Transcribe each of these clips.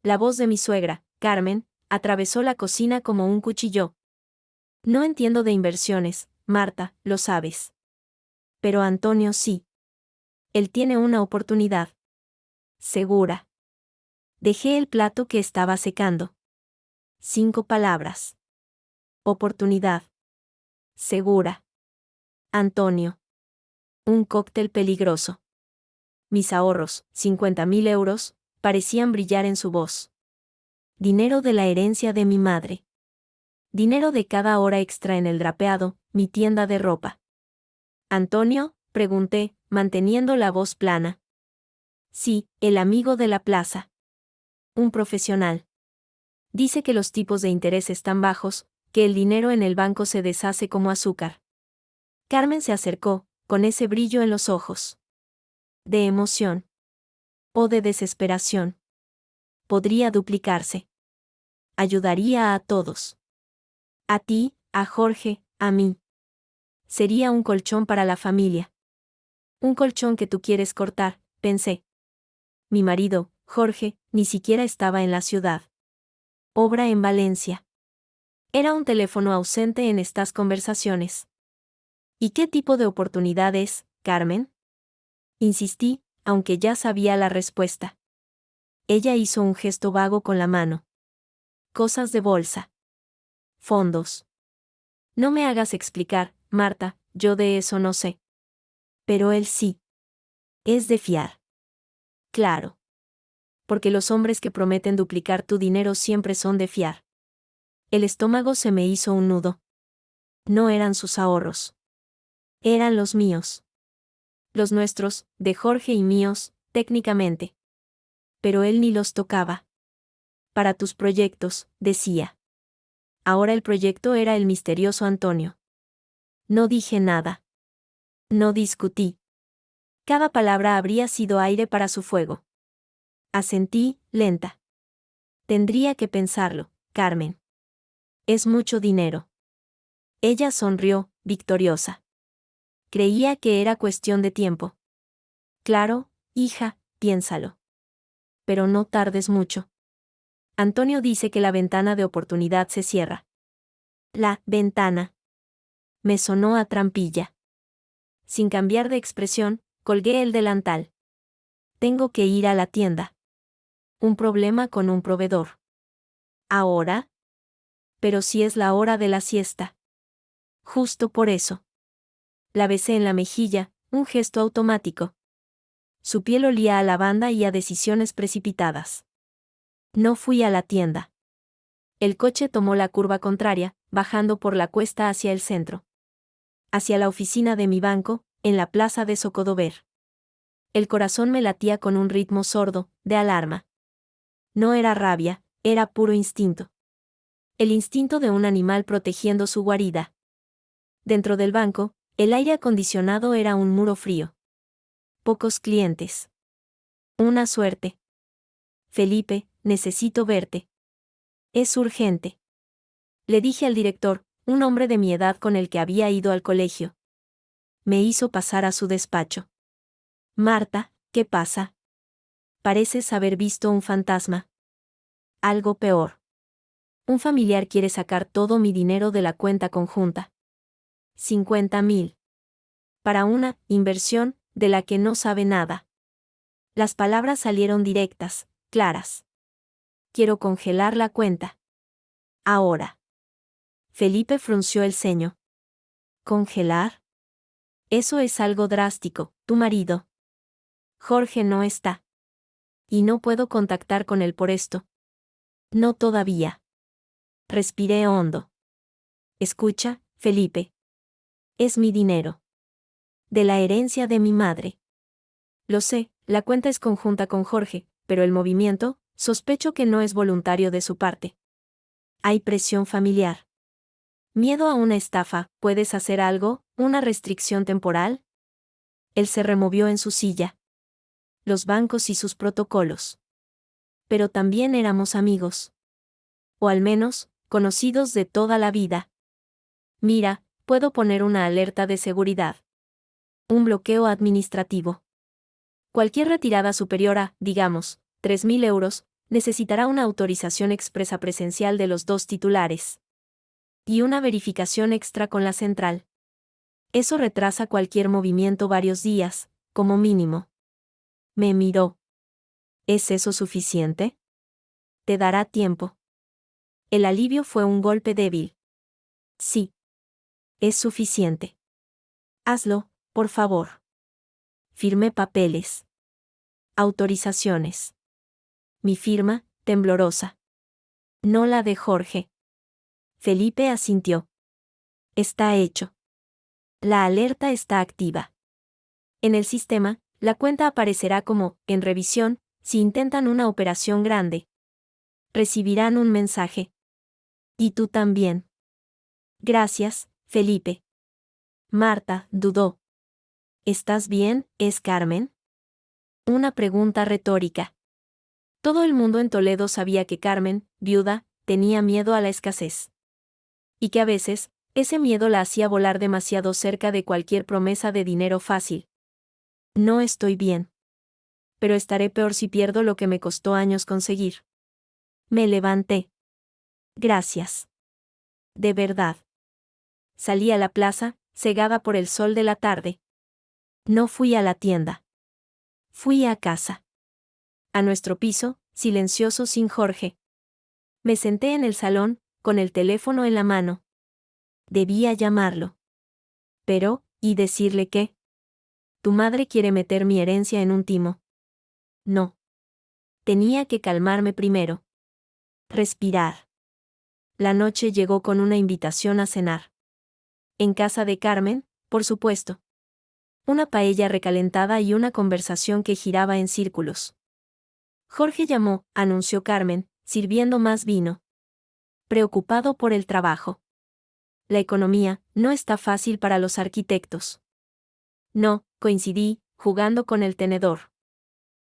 La voz de mi suegra, Carmen, atravesó la cocina como un cuchillo. No entiendo de inversiones, Marta, lo sabes. Pero Antonio sí. Él tiene una oportunidad. Segura. Dejé el plato que estaba secando. 5 palabras. Oportunidad. Segura. Antonio. Un cóctel peligroso. Mis ahorros, 50.000 euros, parecían brillar en su voz. Dinero de la herencia de mi madre. Dinero de cada hora extra en el drapeado, mi tienda de ropa. ¿Antonio?, pregunté, manteniendo la voz plana. Sí, el amigo de la plaza. Un profesional. Dice que los tipos de interés están bajos, que el dinero en el banco se deshace como azúcar. Carmen se acercó, con ese brillo en los ojos. De emoción. O de desesperación. Podría duplicarse. Ayudaría a todos. A ti, a Jorge, a mí. Sería un colchón para la familia. Un colchón que tú quieres cortar, pensé. Mi marido, Jorge, ni siquiera estaba en la ciudad. Obra en Valencia. Era un teléfono ausente en estas conversaciones. ¿Y qué tipo de oportunidad es, Carmen? Insistí, aunque ya sabía la respuesta. Ella hizo un gesto vago con la mano. Cosas de bolsa. Fondos. No me hagas explicar, Marta, yo de eso no sé. Pero él sí. Es de fiar. Claro. Porque los hombres que prometen duplicar tu dinero siempre son de fiar. El estómago se me hizo un nudo. No eran sus ahorros. Eran los míos. Los nuestros, de Jorge y míos, técnicamente. Pero él ni los tocaba. Para tus proyectos, decía. Ahora el proyecto era el misterioso Antonio. No dije nada. No discutí. Cada palabra habría sido aire para su fuego. Asentí, lenta. Tendría que pensarlo, Carmen. Es mucho dinero. Ella sonrió, victoriosa. Creía que era cuestión de tiempo. Claro, hija, piénsalo. Pero no tardes mucho. Antonio dice que la ventana de oportunidad se cierra. La ventana. Me sonó a trampilla. Sin cambiar de expresión, colgué el delantal. Tengo que ir a la tienda. Un problema con un proveedor. ¿Ahora? Pero si es la hora de la siesta. Justo por eso. La besé en la mejilla, un gesto automático. Su piel olía a lavanda y a decisiones precipitadas. No fui a la tienda. El coche tomó la curva contraria, bajando por la cuesta hacia el centro. Hacia la oficina de mi banco, en la plaza de Zocodover. El corazón me latía con un ritmo sordo, de alarma. No era rabia, era puro instinto. El instinto de un animal protegiendo su guarida. Dentro del banco, el aire acondicionado era un muro frío. Pocos clientes. Una suerte. Felipe, necesito verte. Es urgente. Le dije al director, un hombre de mi edad con el que había ido al colegio. Me hizo pasar a su despacho. Marta, ¿qué pasa? Pareces haber visto un fantasma. Algo peor. Un familiar quiere sacar todo mi dinero de la cuenta conjunta. 50.000. Para una inversión de la que no sabe nada. Las palabras salieron directas, claras. Quiero congelar la cuenta. Ahora. Felipe frunció el ceño. ¿Congelar? Eso es algo drástico, tu marido. Jorge no está. Y no puedo contactar con él por esto. No todavía. Respiré hondo. Escucha, Felipe. Es mi dinero. De la herencia de mi madre. Lo sé, la cuenta es conjunta con Jorge, pero el movimiento, sospecho que no es voluntario de su parte. Hay presión familiar. Miedo a una estafa, ¿puedes hacer algo, una restricción temporal? Él se removió en su silla. Los bancos y sus protocolos. Pero también éramos amigos. O al menos, conocidos de toda la vida. Mira, puedo poner una alerta de seguridad. Un bloqueo administrativo. Cualquier retirada superior a, digamos, 3.000 euros, necesitará una autorización expresa presencial de los dos titulares. Y una verificación extra con la central. Eso retrasa cualquier movimiento varios días, como mínimo. Me miró. ¿Es eso suficiente? Te dará tiempo. El alivio fue un golpe débil. Sí. Es suficiente. Hazlo, por favor. Firmé papeles. Autorizaciones. Mi firma, temblorosa. No la de Jorge. Felipe asintió. Está hecho. La alerta está activa. En el sistema, la cuenta aparecerá como, en revisión, si intentan una operación grande. Recibirán un mensaje. Y tú también. Gracias, Felipe. Marta dudó. ¿Estás bien, es Carmen? Una pregunta retórica. Todo el mundo en Toledo sabía que Carmen, viuda, tenía miedo a la escasez. Y que a veces, ese miedo la hacía volar demasiado cerca de cualquier promesa de dinero fácil. No estoy bien. Pero estaré peor si pierdo lo que me costó años conseguir. Me levanté. Gracias. De verdad. Salí a la plaza, cegada por el sol de la tarde. No fui a la tienda. Fui a casa. A nuestro piso, silencioso sin Jorge. Me senté en el salón, con el teléfono en la mano. Debía llamarlo. Pero, ¿y decirle qué? Tu madre quiere meter mi herencia en un timo. No. Tenía que calmarme primero. Respirar. La noche llegó con una invitación a cenar. En casa de Carmen, por supuesto. Una paella recalentada y una conversación que giraba en círculos. Jorge llamó, anunció Carmen, sirviendo más vino. Preocupado por el trabajo. La economía no está fácil para los arquitectos. No, coincidí, jugando con el tenedor.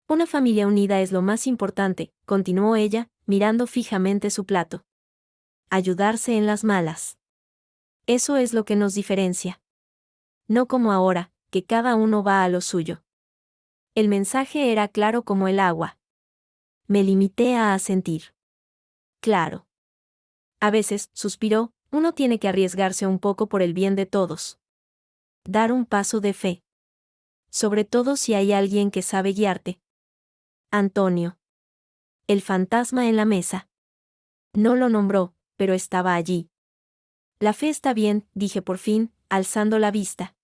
Una familia unida es lo más importante, continuó ella, mirando fijamente su plato. Ayudarse en las malas. Eso es lo que nos diferencia. No como ahora, que cada uno va a lo suyo. El mensaje era claro como el agua. Me limité a asentir. Claro. A veces, suspiró, uno tiene que arriesgarse un poco por el bien de todos. Dar un paso de fe. Sobre todo si hay alguien que sabe guiarte. Antonio. El fantasma en la mesa. No lo nombró, pero estaba allí. La fe está bien, dije por fin, alzando la vista.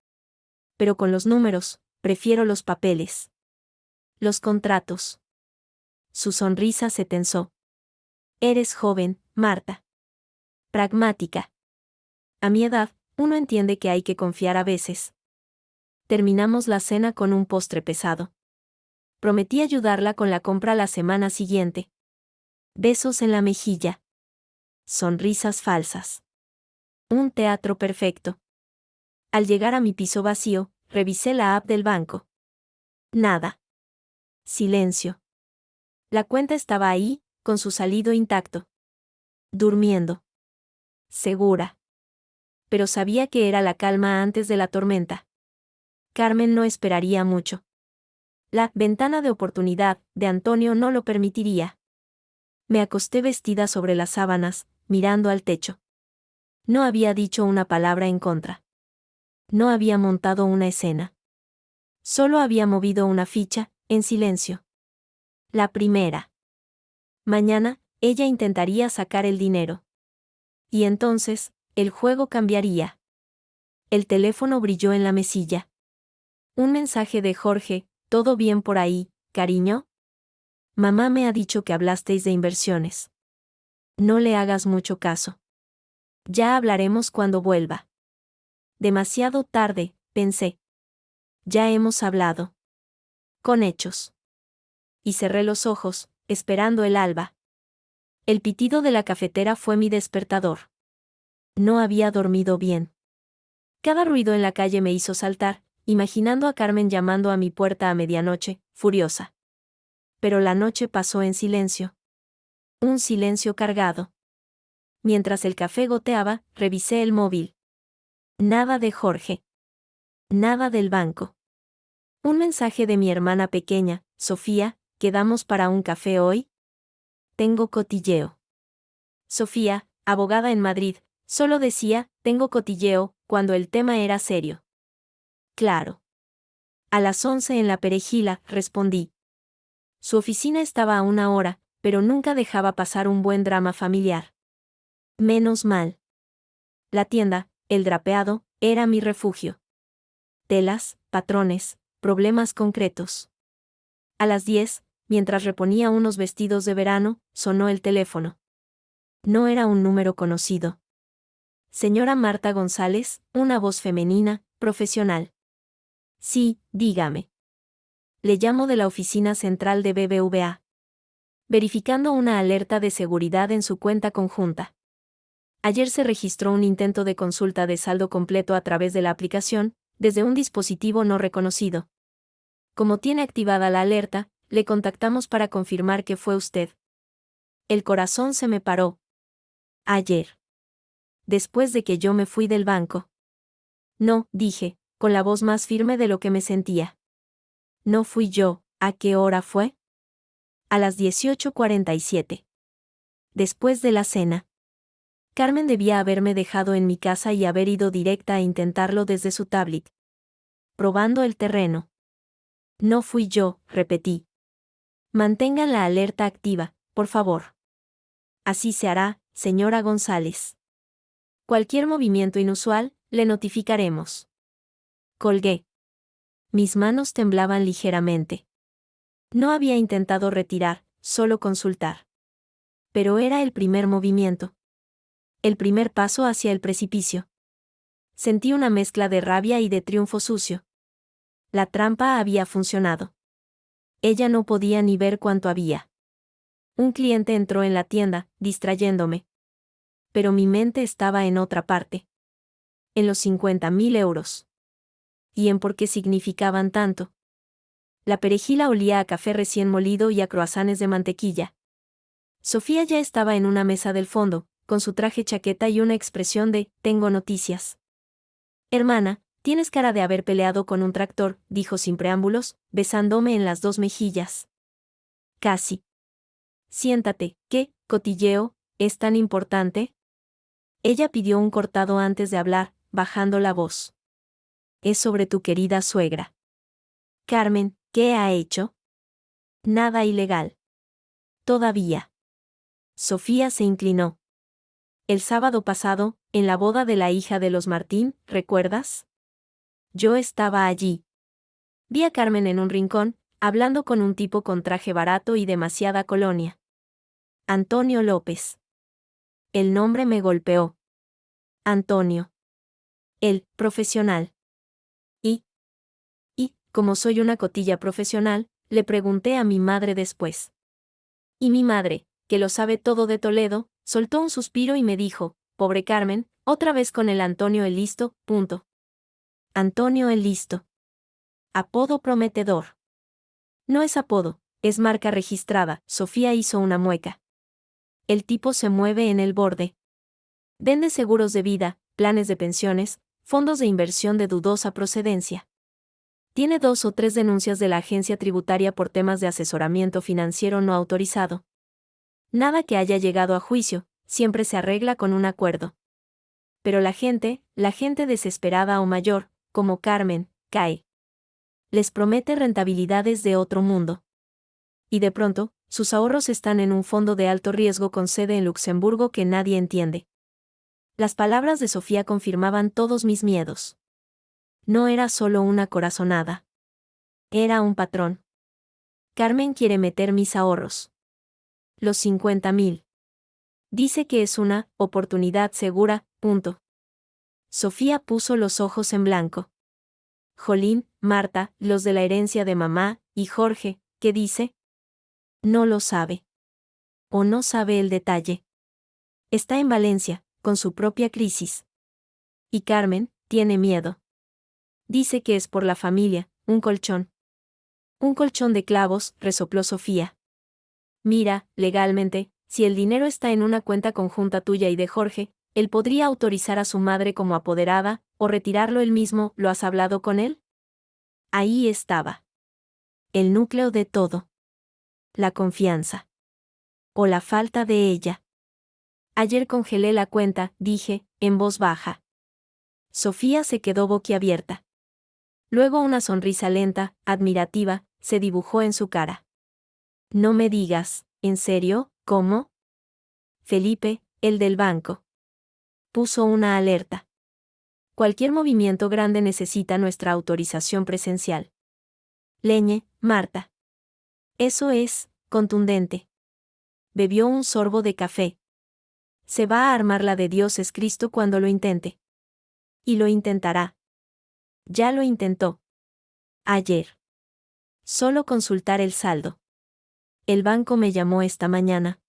Pero con los números, prefiero los papeles. Los contratos. Su sonrisa se tensó. Eres joven, Marta. Pragmática. A mi edad, uno entiende que hay que confiar a veces. Terminamos la cena con un postre pesado. Prometí ayudarla con la compra la semana siguiente. Besos en la mejilla. Sonrisas falsas. Un teatro perfecto. Al llegar a mi piso vacío, revisé la app del banco. Nada. Silencio. La cuenta estaba ahí, con su saldo intacto. Durmiendo. Segura. Pero sabía que era la calma antes de la tormenta. Carmen no esperaría mucho. La ventana de oportunidad de Antonio no lo permitiría. Me acosté vestida sobre las sábanas, mirando al techo. No había dicho una palabra en contra. No había montado una escena. Solo había movido una ficha, en silencio. La primera. Mañana, ella intentaría sacar el dinero. Y entonces, el juego cambiaría. El teléfono brilló en la mesilla. Un mensaje de Jorge: ¿todo bien por ahí, cariño? Mamá me ha dicho que hablasteis de inversiones. No le hagas mucho caso. Ya hablaremos cuando vuelva. Demasiado tarde, pensé. Ya hemos hablado. Con hechos. Y cerré los ojos, esperando el alba. El pitido de la cafetera fue mi despertador. No había dormido bien. Cada ruido en la calle me hizo saltar, imaginando a Carmen llamando a mi puerta a medianoche, furiosa. Pero la noche pasó en silencio. Un silencio cargado. Mientras el café goteaba, revisé el móvil. Nada de Jorge. Nada del banco. Un mensaje de mi hermana pequeña, Sofía: ¿quedamos para un café hoy? tengo cotilleo. Sofía, abogada en Madrid, solo decía, tengo cotilleo, cuando el tema era serio. Claro. A las 11 en la Perejila, respondí. Su oficina estaba a 1 hora, pero nunca dejaba pasar un buen drama familiar. Menos mal. La tienda, el drapeado, era mi refugio. Telas, patrones, problemas concretos. A las 10, mientras reponía unos vestidos de verano, sonó el teléfono. No era un número conocido. Señora Marta González, una voz femenina, profesional. Sí, dígame. Le llamo de la oficina central de BBVA. Verificando una alerta de seguridad en su cuenta conjunta. Ayer se registró un intento de consulta de saldo completo a través de la aplicación, desde un dispositivo no reconocido. Como tiene activada la alerta, le contactamos para confirmar que fue usted. El corazón se me paró. Ayer. Después de que yo me fui del banco. No, dije, con la voz más firme de lo que me sentía. No fui yo. ¿A qué hora fue? A las 18:47. Después de la cena. Carmen debía haberme dejado en mi casa y haber ido directa a intentarlo desde su tablet. Probando el terreno. No fui yo, repetí. Mantengan la alerta activa, por favor. Así se hará, señora González. Cualquier movimiento inusual, le notificaremos. Colgué. Mis manos temblaban ligeramente. No había intentado retirar, solo consultar. Pero era el primer movimiento. El primer paso hacia el precipicio. Sentí una mezcla de rabia y de triunfo sucio. La trampa había funcionado. Ella no podía ni ver cuánto había. Un cliente entró en la tienda, distrayéndome. Pero mi mente estaba en otra parte. En los 50.000 euros. ¿Y en por qué significaban tanto? La Perejila olía a café recién molido y a croissants de mantequilla. Sofía ya estaba en una mesa del fondo, con su traje chaqueta y una expresión de, tengo noticias. Hermana, tienes cara de haber peleado con un tractor, dijo sin preámbulos, besándome en las 2 mejillas. Casi. Siéntate, ¿qué, cotilleo, es tan importante? Ella pidió un cortado antes de hablar, bajando la voz. Es sobre tu querida suegra. Carmen, ¿qué ha hecho? Nada ilegal. Todavía. Sofía se inclinó. El sábado pasado, en la boda de la hija de los Martín, ¿recuerdas? Yo estaba allí. Vi a Carmen en un rincón, hablando con un tipo con traje barato y demasiada colonia. Antonio López. El nombre me golpeó. Antonio. El profesional. Como soy una cotilla profesional, le pregunté a mi madre después. Y mi madre, que lo sabe todo de Toledo, soltó un suspiro y me dijo, pobre Carmen, otra vez con el Antonio el Listo, punto. Antonio el Listo. Apodo prometedor. No es apodo, es marca registrada, Sofía hizo una mueca. El tipo se mueve en el borde. Vende seguros de vida, planes de pensiones, fondos de inversión de dudosa procedencia. Tiene 2 o 3 denuncias de la agencia tributaria por temas de asesoramiento financiero no autorizado. Nada que haya llegado a juicio, siempre se arregla con un acuerdo. Pero la gente desesperada o mayor, como Carmen, cae. Les promete rentabilidades de otro mundo. Y de pronto, sus ahorros están en un fondo de alto riesgo con sede en Luxemburgo que nadie entiende. Las palabras de Sofía confirmaban todos mis miedos. No era solo una corazonada. Era un patrón. Carmen quiere meter mis ahorros. Los 50.000. Dice que es una oportunidad segura, punto. Sofía puso los ojos en blanco. Jolín, Marta, los de la herencia de mamá, y Jorge, ¿qué dice? No lo sabe. O no sabe el detalle. Está en Valencia, con su propia crisis. Y Carmen, tiene miedo. Dice que es por la familia, un colchón. Un colchón de clavos, resopló Sofía. Mira, legalmente, si el dinero está en una cuenta conjunta tuya y de Jorge, él podría autorizar a su madre como apoderada, o retirarlo él mismo, ¿lo has hablado con él? Ahí estaba. El núcleo de todo. La confianza. O la falta de ella. Ayer congelé la cuenta, dije, en voz baja. Sofía se quedó boquiabierta. Luego una sonrisa lenta, admirativa, se dibujó en su cara. No me digas, ¿en serio? ¿Cómo? Felipe, el del banco. Puso una alerta. Cualquier movimiento grande necesita nuestra autorización presencial. Leñe, Marta. Eso es, contundente. Bebió un sorbo de café. Se va a armar la de Dios es Cristo cuando lo intente. Y lo intentará. Ya lo intentó. Ayer. Solo consultar el saldo. El banco me llamó esta mañana.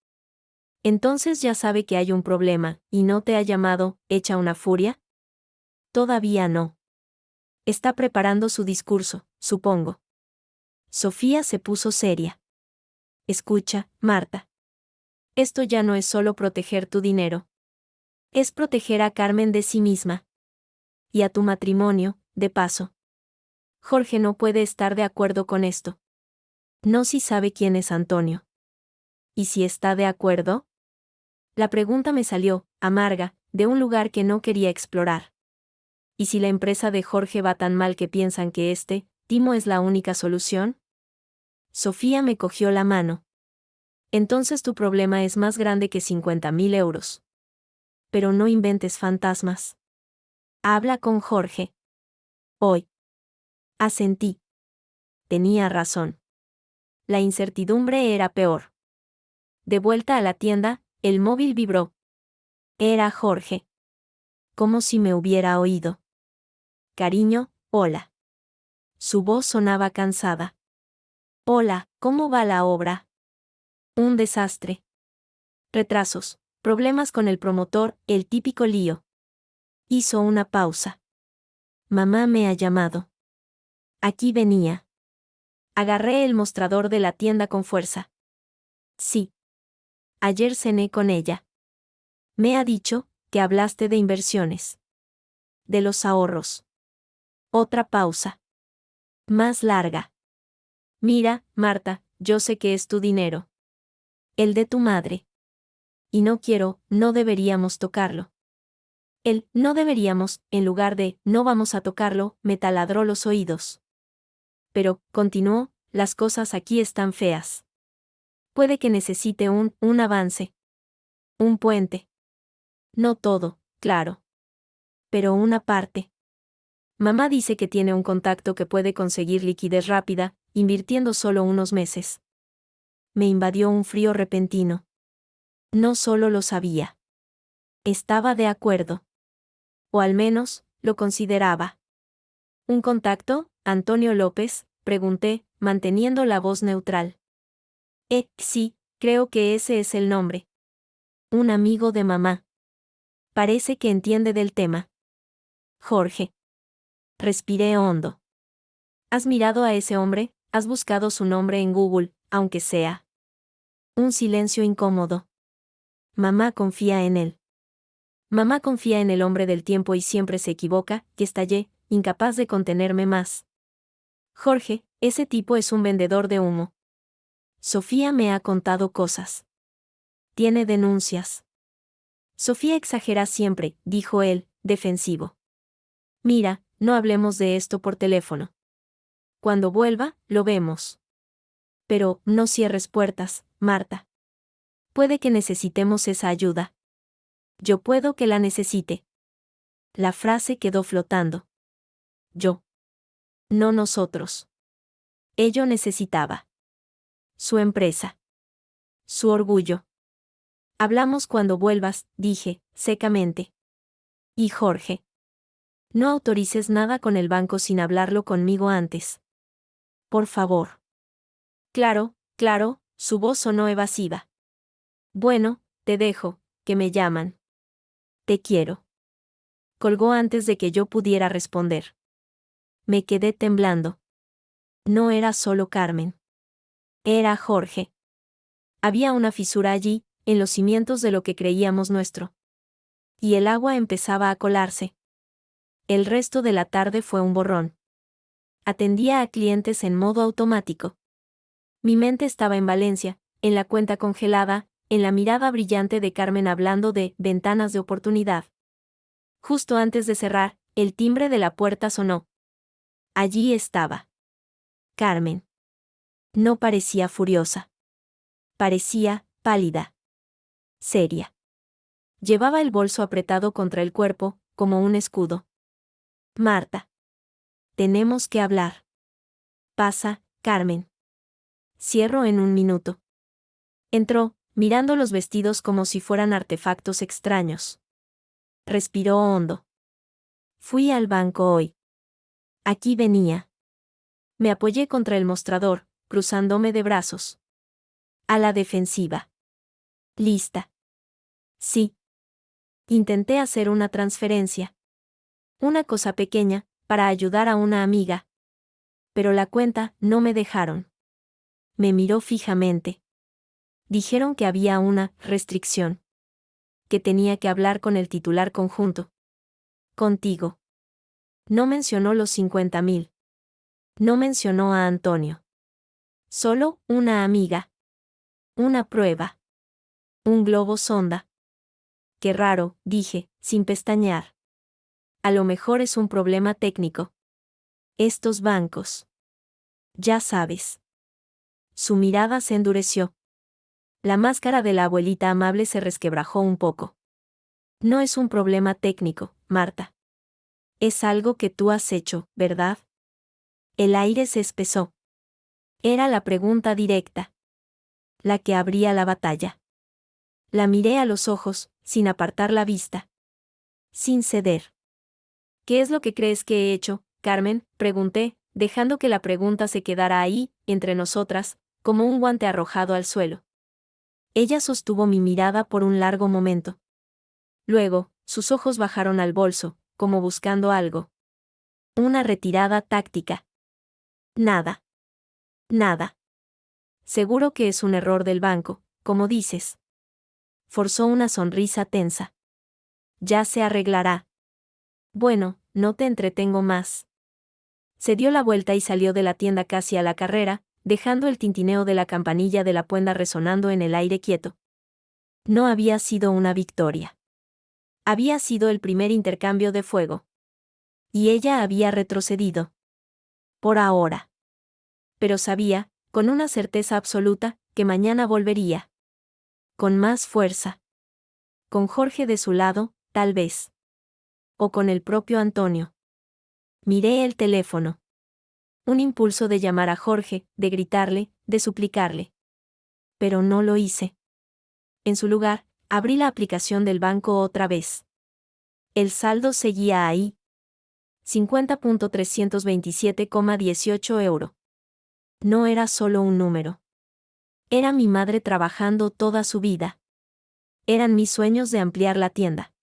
Entonces ya sabe que hay un problema, y no te ha llamado, ¿hecha una furia? Todavía no. Está preparando su discurso, supongo. Sofía se puso seria. Escucha, Marta. Esto ya no es solo proteger tu dinero. Es proteger a Carmen de sí misma. Y a tu matrimonio, de paso. Jorge no puede estar de acuerdo con esto. No si sabe quién es Antonio. ¿Y si está de acuerdo? La pregunta me salió, amarga, de un lugar que no quería explorar. ¿Y si la empresa de Jorge va tan mal que piensan que Timo es la única solución? Sofía me cogió la mano. Entonces tu problema es más grande que 50.000 euros. Pero no inventes fantasmas. Habla con Jorge. Hoy. Asentí. Tenía razón. La incertidumbre era peor. De vuelta a la tienda, el móvil vibró. Era Jorge. Como si me hubiera oído. Cariño, hola. Su voz sonaba cansada. Hola, ¿cómo va la obra? Un desastre. Retrasos, problemas con el promotor, el típico lío. Hizo una pausa. Mamá me ha llamado. Aquí venía. Agarré el mostrador de la tienda con fuerza. Sí. Ayer cené con ella. Me ha dicho que hablaste de inversiones. De los ahorros. Otra pausa. Más larga. Mira, Marta, yo sé que es tu dinero. El de tu madre. Y no deberíamos tocarlo. No deberíamos, en lugar de, no vamos a tocarlo, me taladró los oídos. Pero, continuó, las cosas aquí están feas. Puede que necesite un avance. Un puente. No todo, claro. Pero una parte. Mamá dice que tiene un contacto que puede conseguir liquidez rápida, invirtiendo solo unos meses. Me invadió un frío repentino. No solo lo sabía. Estaba de acuerdo. O al menos, lo consideraba. ¿Un contacto, Antonio López?, pregunté, manteniendo la voz neutral. Sí, creo que ese es el nombre. Un amigo de mamá. Parece que entiende del tema. Jorge. Respiré hondo. ¿Has mirado a ese hombre? ¿Has buscado su nombre en Google, aunque sea? Un silencio incómodo. Mamá confía en él. Mamá confía en el hombre del tiempo y siempre se equivoca, y estallé, incapaz de contenerme más. Jorge, ese tipo es un vendedor de humo. Sofía me ha contado cosas. Tiene denuncias. Sofía exagera siempre, dijo él, defensivo. Mira, no hablemos de esto por teléfono. Cuando vuelva, lo vemos. Pero, no cierres puertas, Marta. Puede que necesitemos esa ayuda. Yo puedo que la necesite. La frase quedó flotando. Yo. No nosotros. Ello necesitaba. Su empresa. Su orgullo. Hablamos cuando vuelvas, dije, secamente. Y Jorge. No autorices nada con el banco sin hablarlo conmigo antes. Por favor. Claro, claro, su voz sonó evasiva. Bueno, te dejo, que me llaman. Te quiero. Colgó antes de que yo pudiera responder. Me quedé temblando. No era solo Carmen. Era Jorge. Había una fisura allí, en los cimientos de lo que creíamos nuestro. Y el agua empezaba a colarse. El resto de la tarde fue un borrón. Atendía a clientes en modo automático. Mi mente estaba en Valencia, en la cuenta congelada, en la mirada brillante de Carmen hablando de ventanas de oportunidad. Justo antes de cerrar, el timbre de la puerta sonó. Allí estaba Carmen. No parecía furiosa. Parecía pálida. Seria. Llevaba el bolso apretado contra el cuerpo, como un escudo. Marta. Tenemos que hablar. Pasa, Carmen. Cierro en un minuto. Entró, mirando los vestidos como si fueran artefactos extraños. Respiró hondo. Fui al banco hoy. Aquí venía. Me apoyé contra el mostrador, cruzándome de brazos. A la defensiva. Lista. Sí. Intenté hacer una transferencia. Una cosa pequeña, para ayudar a una amiga. Pero la cuenta no me dejaron. Me miró fijamente. Dijeron que había una restricción. Que tenía que hablar con el titular conjunto. Contigo. No mencionó los 50.000. No mencionó a Antonio. Solo una amiga. Una prueba. Un globo sonda. Qué raro, dije, sin pestañear. A lo mejor es un problema técnico. Estos bancos. Ya sabes. Su mirada se endureció. La máscara de la abuelita amable se resquebrajó un poco. No es un problema técnico, Marta. Es algo que tú has hecho, ¿verdad? El aire se espesó. Era la pregunta directa. La que abría la batalla. La miré a los ojos, sin apartar la vista. Sin ceder. ¿Qué es lo que crees que he hecho, Carmen?, pregunté, dejando que la pregunta se quedara ahí, entre nosotras, como un guante arrojado al suelo. Ella sostuvo mi mirada por un largo momento. Luego, sus ojos bajaron al bolso, como buscando algo. Una retirada táctica. Nada. Nada. Seguro que es un error del banco, como dices. Forzó una sonrisa tensa. Ya se arreglará. Bueno, no te entretengo más. Se dio la vuelta y salió de la tienda casi a la carrera, dejando el tintineo de la campanilla de la puenda resonando en el aire quieto. No había sido una victoria. Había sido el primer intercambio de fuego. Y ella había retrocedido. Por ahora. Pero sabía, con una certeza absoluta, que mañana volvería. Con más fuerza. Con Jorge de su lado, tal vez. O con el propio Antonio. Miré el teléfono. Un impulso de llamar a Jorge, de gritarle, de suplicarle. Pero no lo hice. En su lugar, abrí la aplicación del banco otra vez. El saldo seguía ahí. 50.327,18 €. No era solo un número. Era mi madre trabajando toda su vida. Eran mis sueños de ampliar la tienda.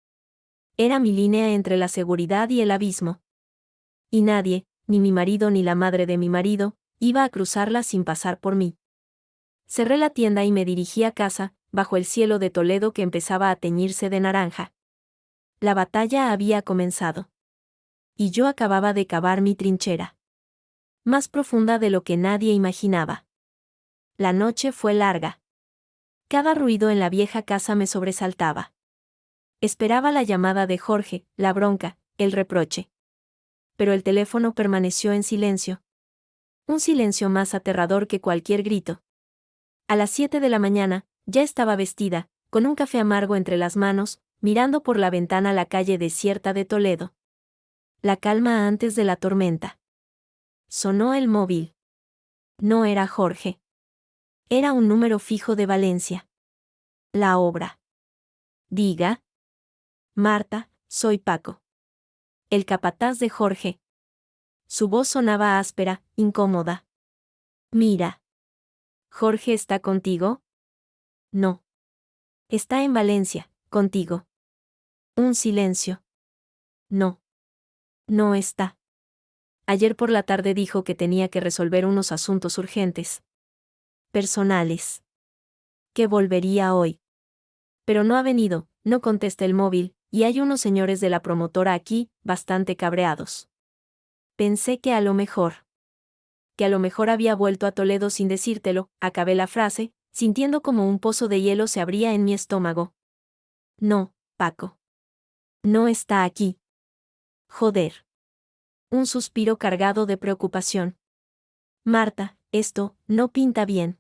Era mi línea entre la seguridad y el abismo. Y nadie, ni mi marido ni la madre de mi marido, iba a cruzarla sin pasar por mí. Cerré la tienda y me dirigí a casa, bajo el cielo de Toledo que empezaba a teñirse de naranja. La batalla había comenzado. Y yo acababa de cavar mi trinchera. Más profunda de lo que nadie imaginaba. La noche fue larga. Cada ruido en la vieja casa me sobresaltaba. Esperaba la llamada de Jorge, la bronca, el reproche. Pero el teléfono permaneció en silencio. Un silencio más aterrador que cualquier grito. A las 7 de la mañana, ya estaba vestida, con un café amargo entre las manos, mirando por la ventana la calle desierta de Toledo. La calma antes de la tormenta. Sonó el móvil. No era Jorge. Era un número fijo de Valencia. La obra. Diga. Marta, soy Paco. El capataz de Jorge. Su voz sonaba áspera, incómoda. Mira. ¿Jorge está contigo? No. Está en Valencia, contigo. Un silencio. No. No está. Ayer por la tarde dijo que tenía que resolver unos asuntos urgentes. Personales. Que volvería hoy. Pero no ha venido, no contesta el móvil, y hay unos señores de la promotora aquí, bastante cabreados. Pensé que a lo mejor. Que a lo mejor había vuelto a Toledo sin decírtelo, acabé la frase, sintiendo como un pozo de hielo se abría en mi estómago. No, Paco. No está aquí. Joder. Un suspiro cargado de preocupación. Marta, esto no pinta bien.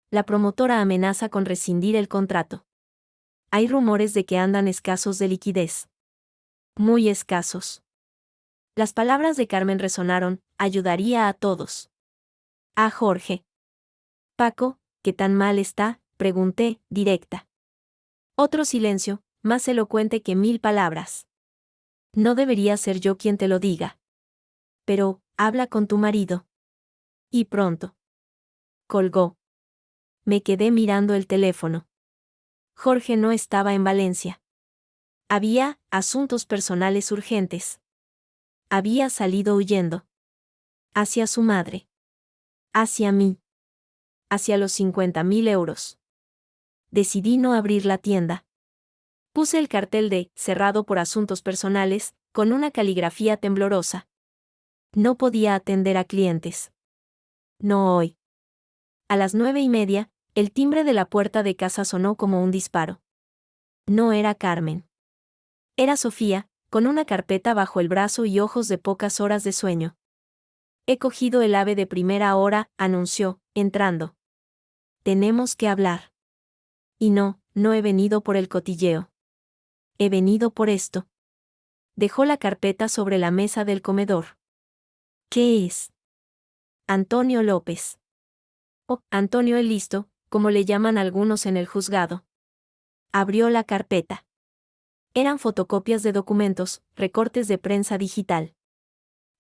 La promotora amenaza con rescindir el contrato. Hay rumores de que andan escasos de liquidez. Muy escasos. Las palabras de Carmen resonaron, ayudaría a todos. A Jorge. Paco, ¿qué tan mal está?, pregunté, directa. Otro silencio, más elocuente que 1000 palabras. No debería ser yo quien te lo diga. Pero, habla con tu marido. Y pronto. Colgó. Me quedé mirando el teléfono. Jorge no estaba en Valencia. Había asuntos personales urgentes. Había salido huyendo. Hacia su madre. Hacia mí. Hacia los 50.000 euros. Decidí no abrir la tienda. Puse el cartel de cerrado por asuntos personales, con una caligrafía temblorosa. No podía atender a clientes. No hoy. A las 9:30, el timbre de la puerta de casa sonó como un disparo. No era Carmen. Era Sofía, con una carpeta bajo el brazo y ojos de pocas horas de sueño. He cogido el ave de primera hora, anunció, entrando. Tenemos que hablar. Y no he venido por el cotilleo. He venido por esto. Dejó la carpeta sobre la mesa del comedor. ¿Qué es? Antonio López. O Antonio el Listo, como le llaman algunos en el juzgado. Abrió la carpeta. Eran fotocopias de documentos, recortes de prensa digital.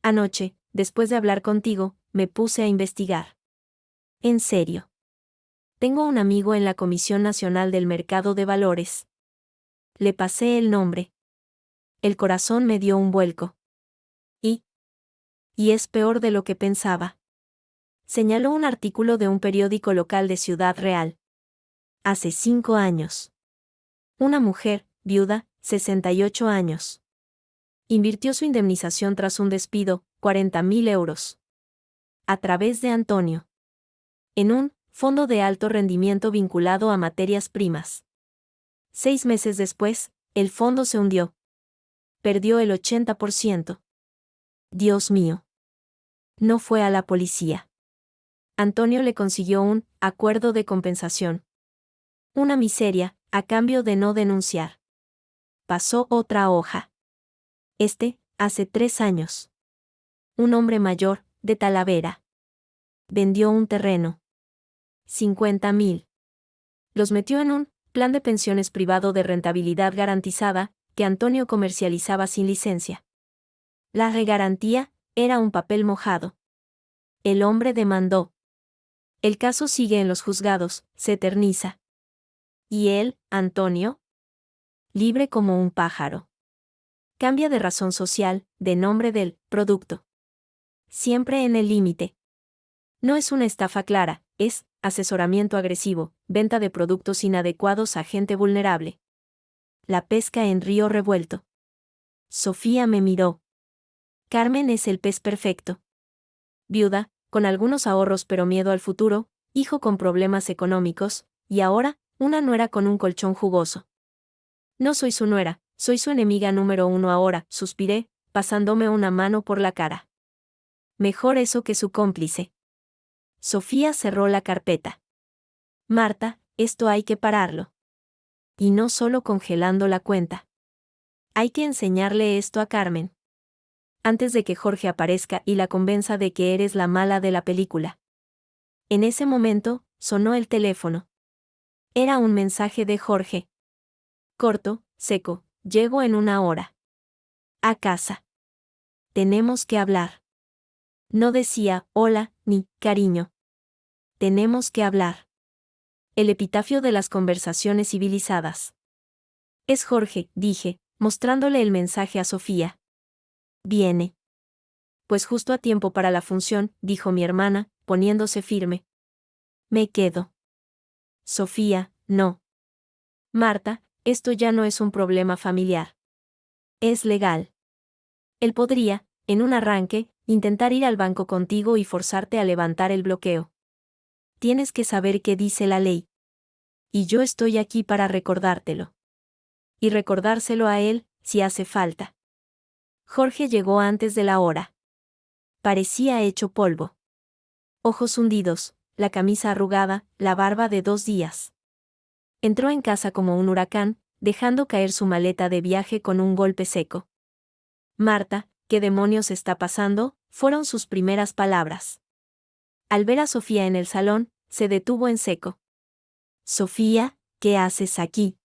Anoche, después de hablar contigo, me puse a investigar. En serio. Tengo un amigo en la Comisión Nacional del Mercado de Valores. Le pasé el nombre. El corazón me dio un vuelco. Y es peor de lo que pensaba. Señaló un artículo de un periódico local de Ciudad Real. Hace 5 años. Una mujer, viuda, 68 años. Invirtió su indemnización tras un despido, 40.000 euros. A través de Antonio. En un fondo de alto rendimiento vinculado a materias primas. 6 meses después, el fondo se hundió. Perdió el 80%. Dios mío. No fue a la policía. Antonio le consiguió un acuerdo de compensación. Una miseria, a cambio de no denunciar. Pasó otra hoja. Hace 3 años. Un hombre mayor, de Talavera. Vendió un terreno. 50.000. Los metió en un plan de pensiones privado de rentabilidad garantizada, que Antonio comercializaba sin licencia. La regarantía era un papel mojado. El hombre demandó. El caso sigue en los juzgados, se eterniza. ¿Y él, Antonio? Libre como un pájaro. Cambia de razón social, de nombre del producto. Siempre en el límite. No es una estafa clara, es asesoramiento agresivo, venta de productos inadecuados a gente vulnerable. La pesca en río revuelto. Sofía me miró. Carmen es el pez perfecto. Viuda, con algunos ahorros pero miedo al futuro, hijo con problemas económicos, y ahora, una nuera con un colchón jugoso. No soy su nuera, soy su enemiga número 1 ahora, suspiré, pasándome una mano por la cara. Mejor eso que su cómplice. Sofía cerró la carpeta. Marta, esto hay que pararlo. Y no solo congelando la cuenta. Hay que enseñarle esto a Carmen. Antes de que Jorge aparezca y la convenza de que eres la mala de la película. En ese momento, sonó el teléfono. Era un mensaje de Jorge. Corto, seco, llego en 1 hora. A casa. Tenemos que hablar. No decía, hola, ni, cariño. Tenemos que hablar. El epitafio de las conversaciones civilizadas. Es Jorge, dije, mostrándole el mensaje a Sofía. Viene. Pues justo a tiempo para la función, dijo mi hermana, poniéndose firme. Me quedo. Sofía, no. Marta, esto ya no es un problema familiar. Es legal. Él podría, en un arranque, intentar ir al banco contigo y forzarte a levantar el bloqueo. tienes que saber qué dice la ley. Y yo estoy aquí para recordártelo. Y recordárselo a él, si hace falta. Jorge llegó antes de la hora. Parecía hecho polvo. Ojos hundidos, la camisa arrugada, la barba de 2 días. Entró en casa como un huracán, dejando caer su maleta de viaje con un golpe seco. Marta, ¿qué demonios está pasando?, fueron sus primeras palabras. Al ver a Sofía en el salón, se detuvo en seco. Sofía, ¿qué haces aquí?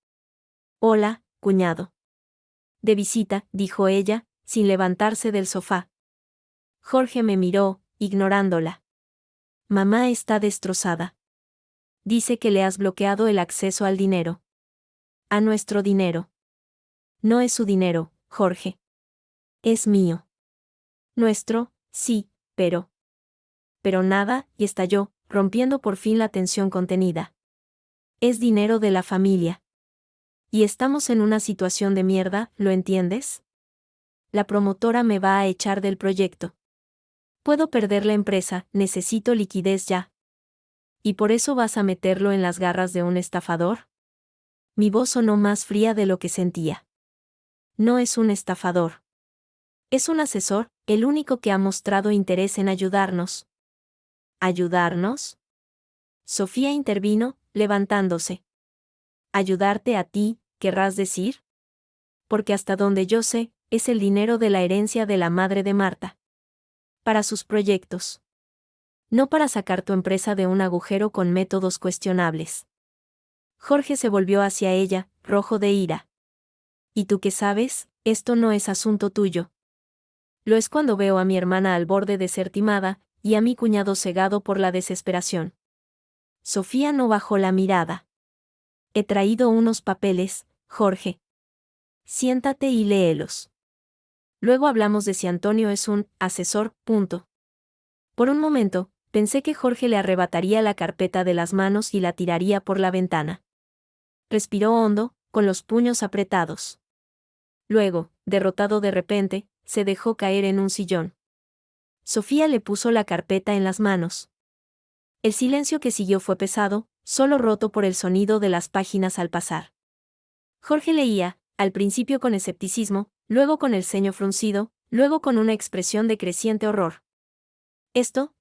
Hola, cuñado. De visita, dijo ella, sin levantarse del sofá. Jorge me miró, ignorándola. Mamá está destrozada. Dice que le has bloqueado el acceso al dinero. A nuestro dinero. No es su dinero, Jorge. Es mío. Nuestro, sí, pero. Pero nada, y estalló, rompiendo por fin la tensión contenida. Es dinero de la familia. Y estamos en una situación de mierda, ¿lo entiendes? La promotora me va a echar del proyecto. Puedo perder la empresa, necesito liquidez ya. ¿Y por eso vas a meterlo en las garras de un estafador? Mi voz sonó más fría de lo que sentía. No es un estafador. Es un asesor, el único que ha mostrado interés en ayudarnos. ¿Ayudarnos? Sofía intervino, levantándose. ¿Ayudarte a ti, querrás decir? Porque hasta donde yo sé, es el dinero de la herencia de la madre de Marta. Para sus proyectos. No para sacar tu empresa de un agujero con métodos cuestionables. Jorge se volvió hacia ella, rojo de ira. ¿Y tú qué sabes? Esto no es asunto tuyo. Lo es cuando veo a mi hermana al borde de ser timada, y a mi cuñado cegado por la desesperación. Sofía no bajó la mirada. He traído unos papeles, Jorge. Siéntate y léelos. Luego hablamos de si Antonio es un asesor, punto. Por un momento, pensé que Jorge le arrebataría la carpeta de las manos y la tiraría por la ventana. Respiró hondo, con los puños apretados. Luego, derrotado de repente, se dejó caer en un sillón. Sofía le puso la carpeta en las manos. El silencio que siguió fue pesado, solo roto por el sonido de las páginas al pasar. Jorge leía, al principio con escepticismo, luego con el ceño fruncido, luego con una expresión de creciente horror. Esto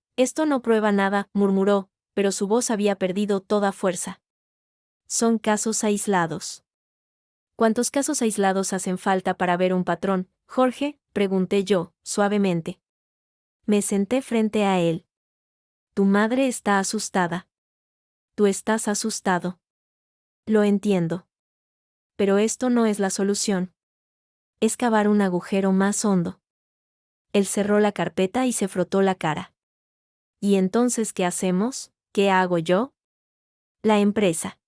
no prueba nada, murmuró, pero su voz había perdido toda fuerza. Son casos aislados. ¿Cuántos casos aislados hacen falta para ver un patrón, Jorge?, pregunté yo, suavemente. Me senté frente a él. Tu madre está asustada. Tú estás asustado. Lo entiendo. Pero esto no es la solución. Es cavar un agujero más hondo. Él cerró la carpeta y se frotó la cara. ¿Y entonces qué hacemos? ¿Qué hago yo? La empresa.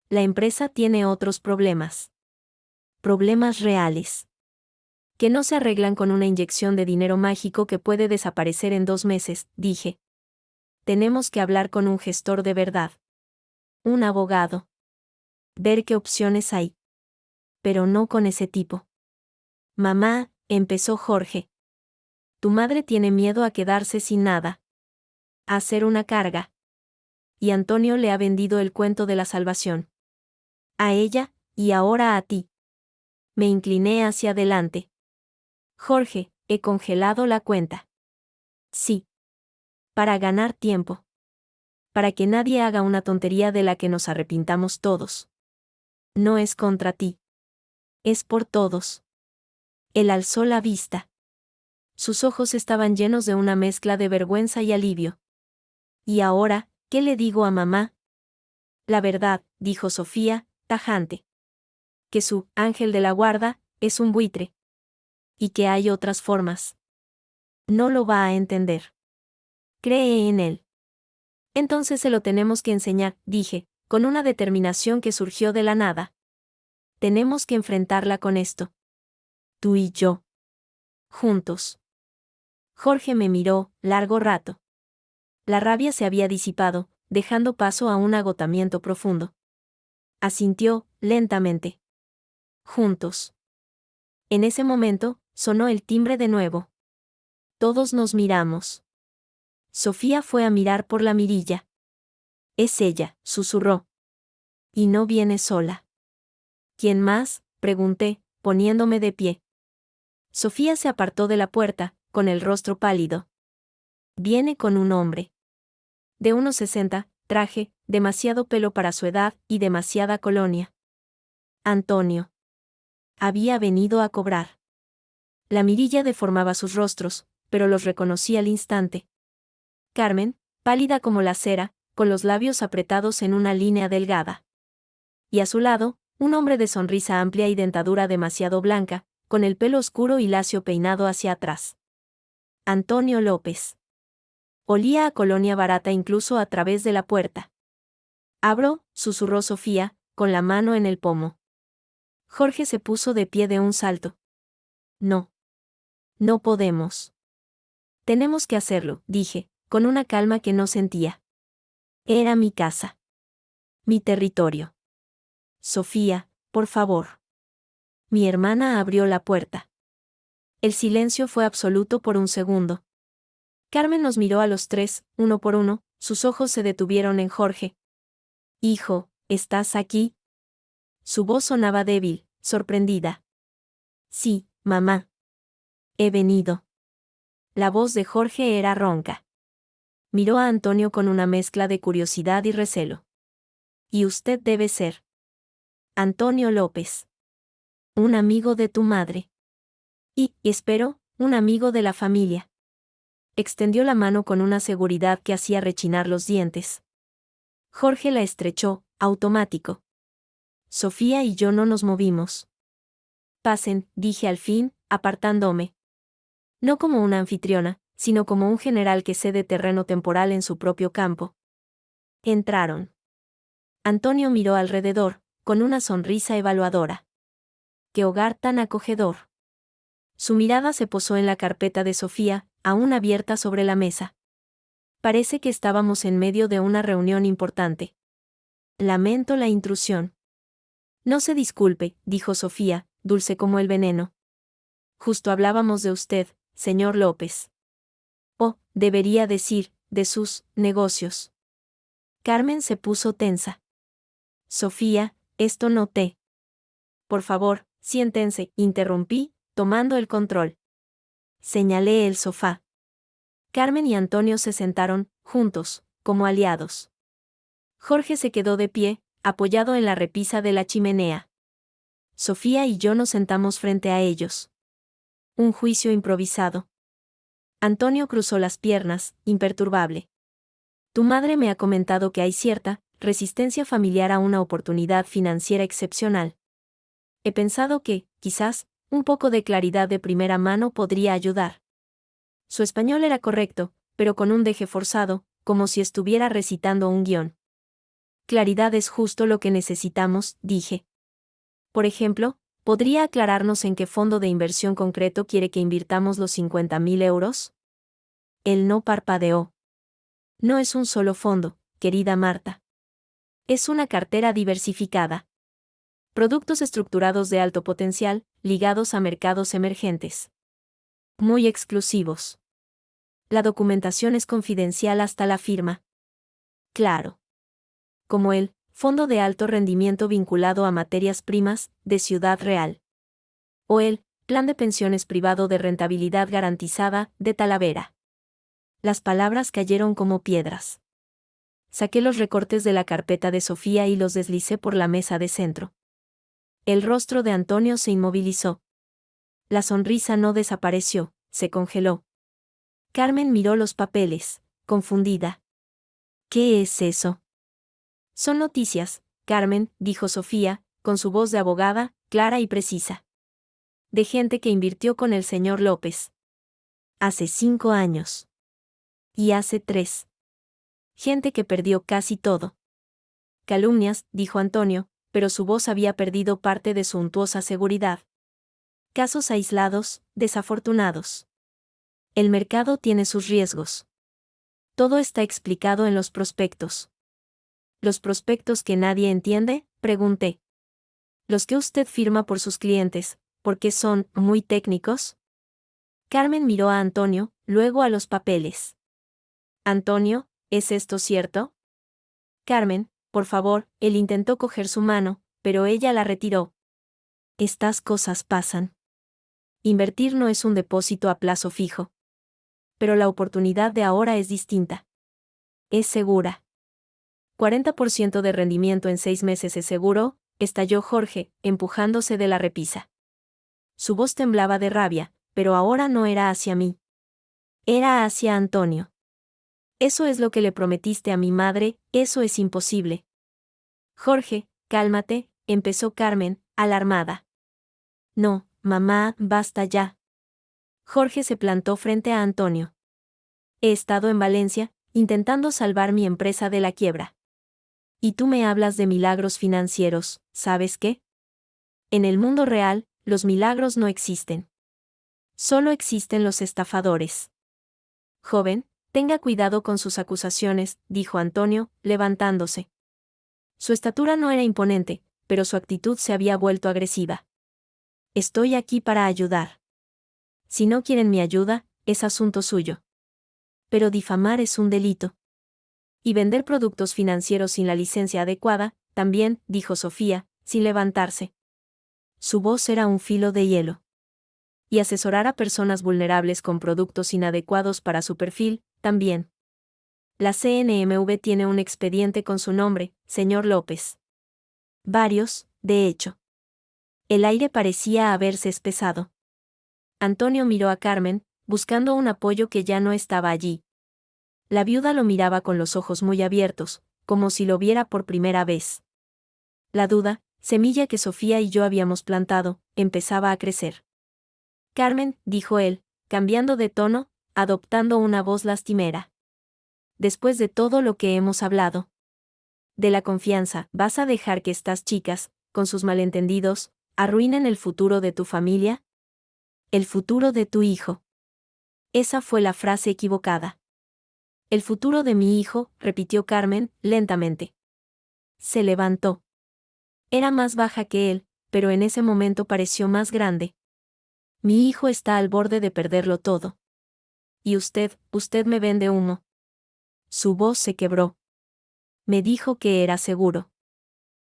La empresa tiene otros problemas. Problemas reales. Que no se arreglan con una inyección de dinero mágico que puede desaparecer en 2 meses, dije. Tenemos que hablar con un gestor de verdad. Un abogado. Ver qué opciones hay. Pero no con ese tipo. Mamá, empezó Jorge. Tu madre tiene miedo a quedarse sin nada. A ser una carga. Y Antonio le ha vendido el cuento de la salvación. A ella, y ahora a ti. Me incliné hacia adelante. Jorge, he congelado la cuenta. Sí. Para ganar tiempo. Para que nadie haga una tontería de la que nos arrepintamos todos. No es contra ti. Es por todos. Él alzó la vista. Sus ojos estaban llenos de una mezcla de vergüenza y alivio. ¿Y ahora, qué le digo a mamá? La verdad, dijo Sofía, tajante. Que su ángel de la guarda es un buitre. Y que hay otras formas. No lo va a entender. Cree en él. Entonces se lo tenemos que enseñar, dije, con una determinación que surgió de la nada. Tenemos que enfrentarla con esto. Tú y yo. Juntos. Jorge me miró, largo rato. La rabia se había disipado, dejando paso a un agotamiento profundo. Asintió, lentamente. Juntos. En ese momento, sonó el timbre de nuevo. Todos nos miramos. Sofía fue a mirar por la mirilla. Es ella, susurró. Y no viene sola. ¿Quién más?, pregunté, poniéndome de pie. Sofía se apartó de la puerta, con el rostro pálido. Viene con un hombre. De unos 60, traje, demasiado pelo para su edad y demasiada colonia. Antonio. Había venido a cobrar. La mirilla deformaba sus rostros, pero los reconocí al instante. Carmen, pálida como la cera, con los labios apretados en una línea delgada. Y a su lado, un hombre de sonrisa amplia y dentadura demasiado blanca, con el pelo oscuro y lacio peinado hacia atrás. Antonio López. Olía a colonia barata incluso a través de la puerta. Abro, susurró Sofía, con la mano en el pomo. Jorge se puso de pie de un salto. No. No podemos. Tenemos que hacerlo, dije, con una calma que no sentía. Era mi casa. Mi territorio. Sofía, por favor. Mi hermana abrió la puerta. El silencio fue absoluto por un segundo. Carmen nos miró a los tres, uno por uno, sus ojos se detuvieron en Jorge. Hijo, ¿estás aquí? Su voz sonaba débil, sorprendida. Sí, mamá. He venido. La voz de Jorge era ronca. Miró a Antonio con una mezcla de curiosidad y recelo. Y usted debe ser Antonio López. Un amigo de tu madre. Y, espero, un amigo de la familia. Extendió la mano con una seguridad que hacía rechinar los dientes. Jorge la estrechó, automático. Sofía y yo no nos movimos. Pasen, dije al fin, apartándome. No como una anfitriona, sino como un general que cede terreno temporal en su propio campo. Entraron. Antonio miró alrededor, con una sonrisa evaluadora. ¡Qué hogar tan acogedor! Su mirada se posó en la carpeta de Sofía, aún abierta sobre la mesa. Parece que estábamos en medio de una reunión importante. Lamento la intrusión. No se disculpe, dijo Sofía, dulce como el veneno. Justo hablábamos de usted, señor López. Oh, debería decir, de sus negocios. Carmen se puso tensa. Sofía, esto no te. Por favor, siéntense, interrumpí, tomando el control. Señalé el sofá. Carmen y Antonio se sentaron, juntos, como aliados. Jorge se quedó de pie, apoyado en la repisa de la chimenea. Sofía y yo nos sentamos frente a ellos. Un juicio improvisado. Antonio cruzó las piernas, imperturbable. Tu madre me ha comentado que hay cierta resistencia familiar a una oportunidad financiera excepcional. He pensado que, quizás, un poco de claridad de primera mano podría ayudar. Su español era correcto, pero con un deje forzado, como si estuviera recitando un guión. Claridad es justo lo que necesitamos, dije. Por ejemplo, ¿podría aclararnos en qué fondo de inversión concreto quiere que invirtamos los 50.000 euros? Él no parpadeó. No es un solo fondo, querida Marta. Es una cartera diversificada. Productos estructurados de alto potencial, ligados a mercados emergentes. Muy exclusivos. La documentación es confidencial hasta la firma. Claro. Como el Fondo de Alto Rendimiento vinculado a materias primas, de Ciudad Real. O el Plan de Pensiones Privado de Rentabilidad Garantizada, de Talavera. Las palabras cayeron como piedras. Saqué los recortes de la carpeta de Sofía y los deslicé por la mesa de centro. El rostro de Antonio se inmovilizó. La sonrisa no desapareció, se congeló. Carmen miró los papeles, confundida. ¿Qué es eso? Son noticias, Carmen, dijo Sofía, con su voz de abogada, clara y precisa. De gente que invirtió con el señor López. Hace 5 años. Y hace 3. Gente que perdió casi todo. Calumnias, dijo Antonio, pero su voz había perdido parte de su untuosa seguridad. Casos aislados, desafortunados. El mercado tiene sus riesgos. Todo está explicado en los prospectos. ¿Los prospectos que nadie entiende?, pregunté. Los que usted firma por sus clientes, ¿porque son muy técnicos? Carmen miró a Antonio, luego a los papeles. Antonio, ¿es esto cierto? Carmen, por favor, él intentó coger su mano, pero ella la retiró. Estas cosas pasan. Invertir no es un depósito a plazo fijo. Pero la oportunidad de ahora es distinta. Es segura. 40% de rendimiento en 6 meses es seguro, estalló Jorge, empujándose de la repisa. Su voz temblaba de rabia, pero ahora no era hacia mí. Era hacia Antonio. Eso es lo que le prometiste a mi madre, eso es imposible. Jorge, cálmate, empezó Carmen, alarmada. No, mamá, basta ya. Jorge se plantó frente a Antonio. He estado en Valencia, intentando salvar mi empresa de la quiebra. Y tú me hablas de milagros financieros, ¿sabes qué? En el mundo real, los milagros no existen. Solo existen los estafadores. Joven, tenga cuidado con sus acusaciones, dijo Antonio, levantándose. Su estatura no era imponente, pero su actitud se había vuelto agresiva. Estoy aquí para ayudar. Si no quieren mi ayuda, es asunto suyo. Pero difamar es un delito. Y vender productos financieros sin la licencia adecuada, también, dijo Sofía, sin levantarse. Su voz era un filo de hielo. Y asesorar a personas vulnerables con productos inadecuados para su perfil, también. La CNMV tiene un expediente con su nombre, señor López. Varios, de hecho. El aire parecía haberse espesado. Antonio miró a Carmen, buscando un apoyo que ya no estaba allí. La viuda lo miraba con los ojos muy abiertos, como si lo viera por primera vez. La duda, semilla que Sofía y yo habíamos plantado, empezaba a crecer. Carmen, dijo él, cambiando de tono, adoptando una voz lastimera. Después de todo lo que hemos hablado. De la confianza, ¿vas a dejar que estas chicas, con sus malentendidos, arruinen el futuro de tu familia? El futuro de tu hijo. Esa fue la frase equivocada. El futuro de mi hijo, repitió Carmen, lentamente. Se levantó. Era más baja que él, pero en ese momento pareció más grande. Mi hijo está al borde de perderlo todo. Y usted me vende humo. Su voz se quebró. Me dijo que era seguro.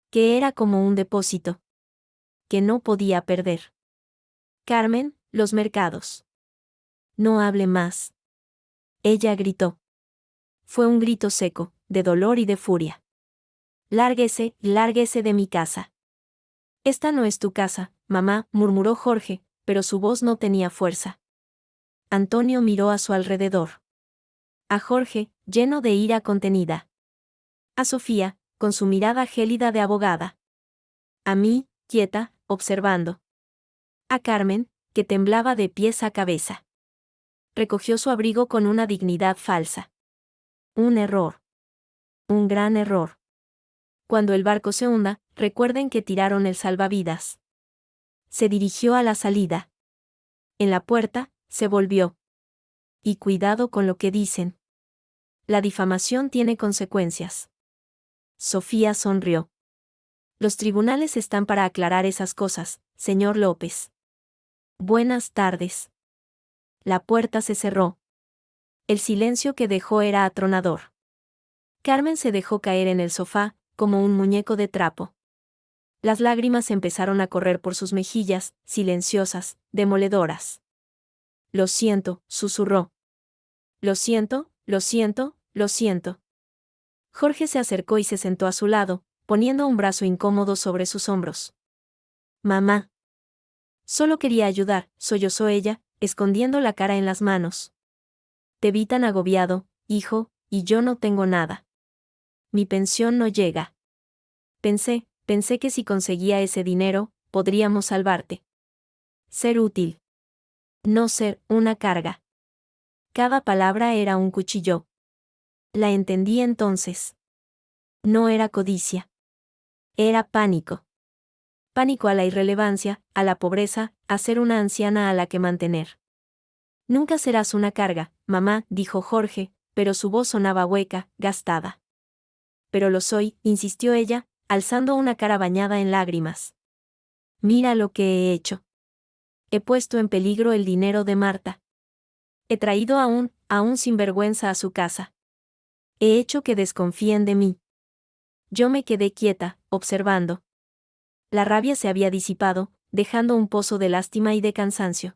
Que era como un depósito. Que no podía perder. Carmen, los mercados. No hable más. Ella gritó. Fue un grito seco, de dolor y de furia. Lárguese, lárguese de mi casa. Esta no es tu casa, mamá, murmuró Jorge, pero su voz no tenía fuerza. Antonio miró a su alrededor. A Jorge, lleno de ira contenida. A Sofía, con su mirada gélida de abogada. A mí, quieta, observando. A Carmen, que temblaba de pies a cabeza. Recogió su abrigo con una dignidad falsa. Un error. Un gran error. Cuando el barco se hunda, recuerden que tiraron el salvavidas. Se dirigió a la salida. En la puerta, se volvió. Y cuidado con lo que dicen. La difamación tiene consecuencias. Sofía sonrió. Los tribunales están para aclarar esas cosas, señor López. Buenas tardes. La puerta se cerró. El silencio que dejó era atronador. Carmen se dejó caer en el sofá, como un muñeco de trapo. Las lágrimas empezaron a correr por sus mejillas, silenciosas, demoledoras. Lo siento, susurró. Lo siento, lo siento, lo siento. Jorge se acercó y se sentó a su lado, poniendo un brazo incómodo sobre sus hombros. Mamá. Solo quería ayudar, sollozó ella, escondiendo la cara en las manos. Te vi tan agobiado, hijo, y yo no tengo nada. Mi pensión no llega. Pensé que si conseguía ese dinero, podríamos salvarte. Ser útil. No ser una carga. Cada palabra era un cuchillo. La entendí entonces. No era codicia. Era pánico. Pánico a la irrelevancia, a la pobreza, a ser una anciana a la que mantener. Nunca serás una carga, mamá, dijo Jorge, pero su voz sonaba hueca, gastada. Pero lo soy, insistió ella, alzando una cara bañada en lágrimas. Mira lo que he hecho. He puesto en peligro el dinero de Marta. He traído a un sinvergüenza a su casa. He hecho que desconfíen de mí. Yo me quedé quieta, observando. La rabia se había disipado, dejando un pozo de lástima y de cansancio.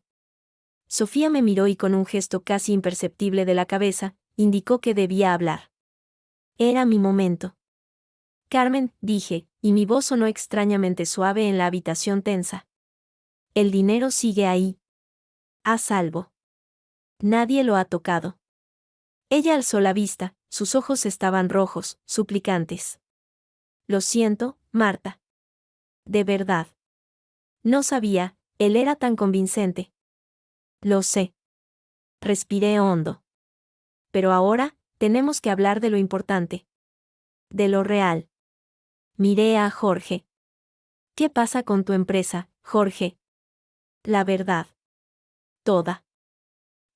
Sofía me miró y con un gesto casi imperceptible de la cabeza, indicó que debía hablar. Era mi momento. Carmen, dije, y mi voz sonó extrañamente suave en la habitación tensa. El dinero sigue ahí. A salvo. Nadie lo ha tocado. Ella alzó la vista, sus ojos estaban rojos, suplicantes. Lo siento, Marta. De verdad. No sabía, él era tan convincente. Lo sé. Respiré hondo. Pero ahora, tenemos que hablar de lo importante. De lo real. Miré a Jorge. ¿Qué pasa con tu empresa, Jorge? La verdad. Toda.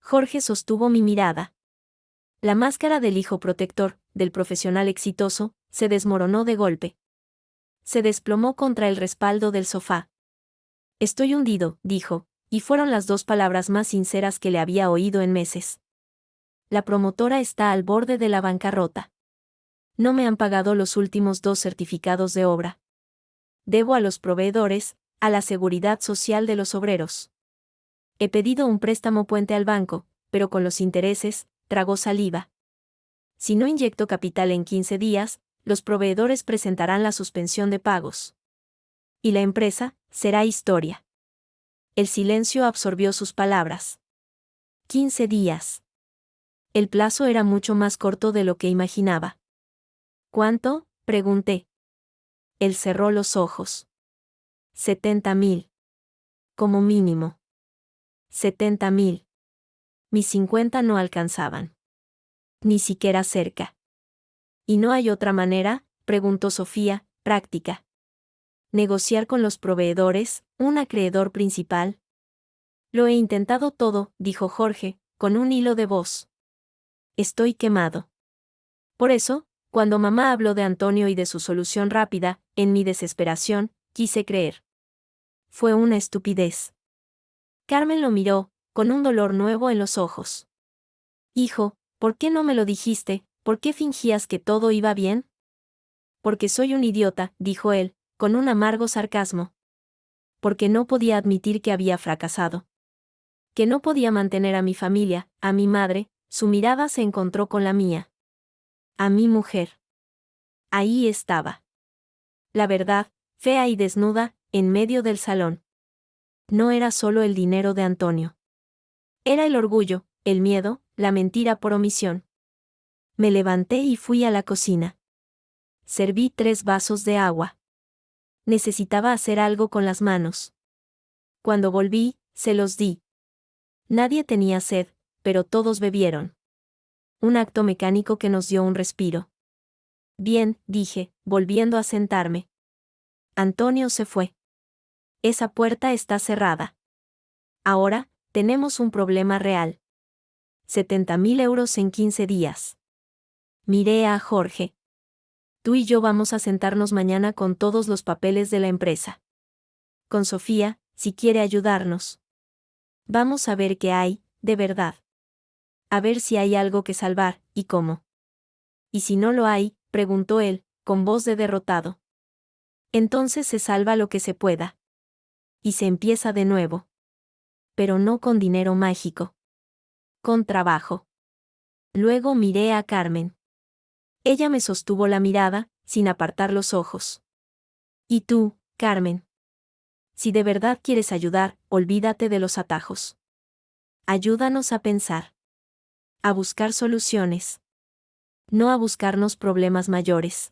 Jorge sostuvo mi mirada. La máscara del hijo protector, del profesional exitoso, se desmoronó de golpe. Se desplomó contra el respaldo del sofá. Estoy hundido, dijo, y fueron las 2 palabras más sinceras que le había oído en meses. La promotora está al borde de la bancarrota. No me han pagado los últimos 2 certificados de obra. Debo a los proveedores, a la seguridad social de los obreros. He pedido un préstamo puente al banco, pero con los intereses, tragó saliva. Si no inyecto capital en 15 días, los proveedores presentarán la suspensión de pagos. Y la empresa, será historia. El silencio absorbió sus palabras. 15 días. El plazo era mucho más corto de lo que imaginaba. ¿Cuánto?, pregunté. Él cerró los ojos. 70.000. Como mínimo. 70.000. Mis 50 no alcanzaban. Ni siquiera cerca. ¿Y no hay otra manera?, preguntó Sofía, práctica. Negociar con los proveedores, un acreedor principal. Lo he intentado todo, dijo Jorge, con un hilo de voz. Estoy quemado. Por eso, cuando mamá habló de Antonio y de su solución rápida, en mi desesperación, quise creer. Fue una estupidez. Carmen lo miró, con un dolor nuevo en los ojos. Hijo, ¿por qué no me lo dijiste? ¿Por qué fingías que todo iba bien? Porque soy un idiota, dijo él, con un amargo sarcasmo. Porque no podía admitir que había fracasado. Que no podía mantener a mi familia, a mi madre. Su mirada se encontró con la mía. A mi mujer. Ahí estaba. La verdad, fea y desnuda, en medio del salón. No era solo el dinero de Antonio. Era el orgullo, el miedo, la mentira por omisión. Me levanté y fui a la cocina. Serví 3 vasos de agua. Necesitaba hacer algo con las manos. Cuando volví, se los di. Nadie tenía sed, pero todos bebieron. Un acto mecánico que nos dio un respiro. Bien, dije, volviendo a sentarme. Antonio se fue. Esa puerta está cerrada. Ahora, tenemos un problema real. 70.000 euros en 15 días. Miré a Jorge. Tú y yo vamos a sentarnos mañana con todos los papeles de la empresa. Con Sofía, si quiere ayudarnos. Vamos a ver qué hay, de verdad. A ver si hay algo que salvar, y cómo. ¿Y si no lo hay?, preguntó él, con voz de derrotado. Entonces se salva lo que se pueda. Y se empieza de nuevo. Pero no con dinero mágico. Con trabajo. Luego miré a Carmen. Ella me sostuvo la mirada, sin apartar los ojos. ¿Y tú, Carmen? Si de verdad quieres ayudar, olvídate de los atajos. Ayúdanos a pensar. A buscar soluciones. No a buscarnos problemas mayores.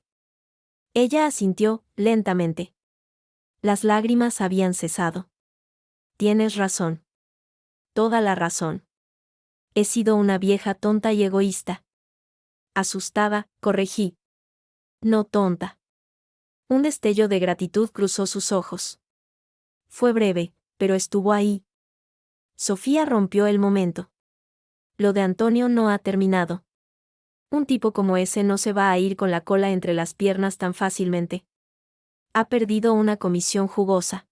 Ella asintió, lentamente. Las lágrimas habían cesado. Tienes razón. Toda la razón. He sido una vieja tonta y egoísta. Asustada, corregí. No tonta. Un destello de gratitud cruzó sus ojos. Fue breve, pero estuvo ahí. Sofía rompió el momento. Lo de Antonio no ha terminado. Un tipo como ese no se va a ir con la cola entre las piernas tan fácilmente. Ha perdido una comisión jugosa.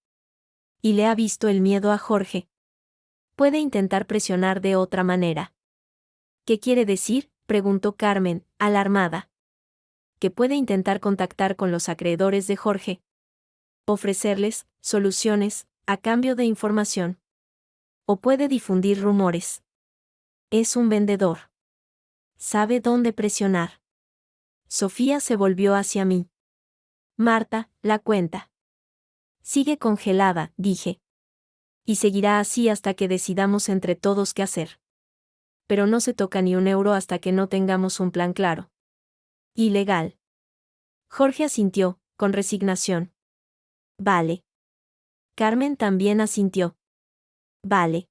Y le ha visto el miedo a Jorge. Puede intentar presionar de otra manera. ¿Qué quiere decir?, preguntó Carmen, alarmada. que puede intentar contactar con los acreedores de Jorge. Ofrecerles soluciones a cambio de información. O puede difundir rumores. Es un vendedor. Sabe dónde presionar. Sofía se volvió hacia mí. Marta, la cuenta. Sigue congelada, dije. Y seguirá así hasta que decidamos entre todos qué hacer. Pero no se toca ni un euro hasta que no tengamos un plan claro. Ilegal. Jorge asintió, con resignación. Vale. Carmen también asintió. Vale.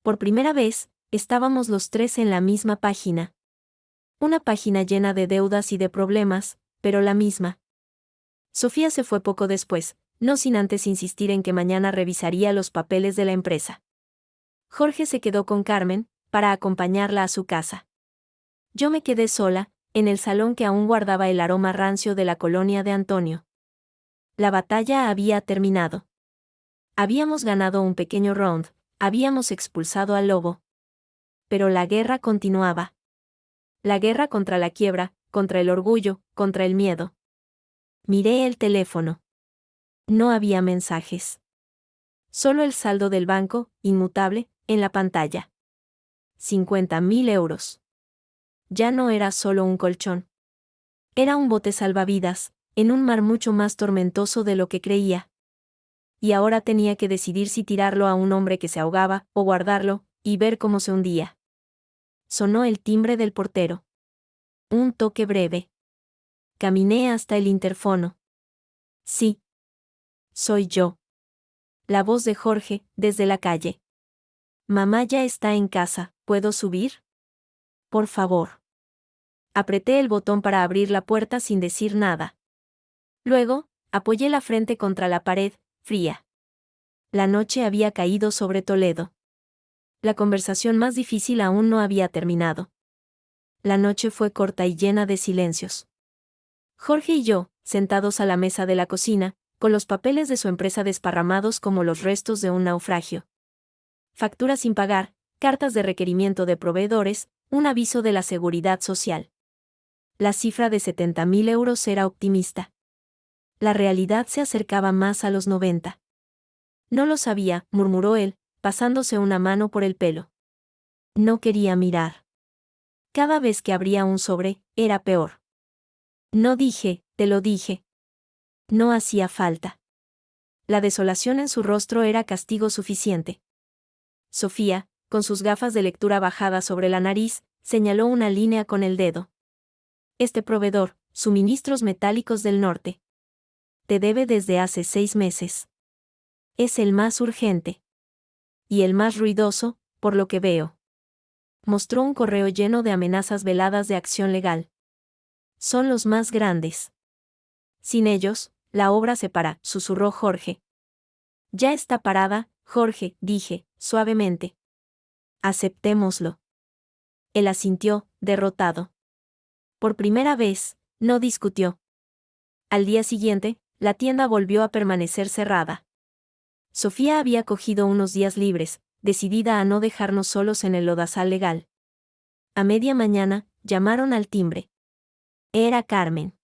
Por primera vez, estábamos los tres en la misma página. Una página llena de deudas y de problemas, pero la misma. Sofía se fue poco después, no sin antes insistir en que mañana revisaría los papeles de la empresa. Jorge se quedó con Carmen, para acompañarla a su casa. Yo me quedé sola, en el salón que aún guardaba el aroma rancio de la colonia de Antonio. La batalla había terminado. Habíamos ganado un pequeño round, habíamos expulsado al lobo. Pero la guerra continuaba. La guerra contra la quiebra, contra el orgullo, contra el miedo. Miré el teléfono. No había mensajes. Solo el saldo del banco, inmutable, en la pantalla. 50.000 euros. Ya no era solo un colchón. Era un bote salvavidas, en un mar mucho más tormentoso de lo que creía. Y ahora tenía que decidir si tirarlo a un hombre que se ahogaba, o guardarlo, y ver cómo se hundía. Sonó el timbre del portero. Un toque breve. Caminé hasta el interfono. Sí. Soy yo. La voz de Jorge, desde la calle. Mamá ya está en casa, ¿puedo subir? Por favor. Apreté el botón para abrir la puerta sin decir nada. Luego, apoyé la frente contra la pared, fría. La noche había caído sobre Toledo. La conversación más difícil aún no había terminado. La noche fue corta y llena de silencios. Jorge y yo, sentados a la mesa de la cocina, con los papeles de su empresa desparramados como los restos de un naufragio. Facturas sin pagar, cartas de requerimiento de proveedores, un aviso de la seguridad social. La cifra de 70.000 euros era optimista. La realidad se acercaba más a los 90. No lo sabía, murmuró él, pasándose una mano por el pelo. No quería mirar. Cada vez que abría un sobre, era peor. No dije, te lo dije. No hacía falta. La desolación en su rostro era castigo suficiente. Sofía, con sus gafas de lectura bajadas sobre la nariz, señaló una línea con el dedo. Este proveedor, Suministros Metálicos del Norte. Te debe desde hace 6 meses. Es el más urgente. Y el más ruidoso, por lo que veo. Mostró un correo lleno de amenazas veladas de acción legal. Son los más grandes. Sin ellos, la obra se para, susurró Jorge. Ya está parada, Jorge, dije, suavemente. Aceptémoslo. Él asintió, derrotado. Por primera vez, no discutió. Al día siguiente, la tienda volvió a permanecer cerrada. Sofía había cogido unos días libres, decidida a no dejarnos solos en el lodazal legal. A media mañana, llamaron al timbre. Era Carmen.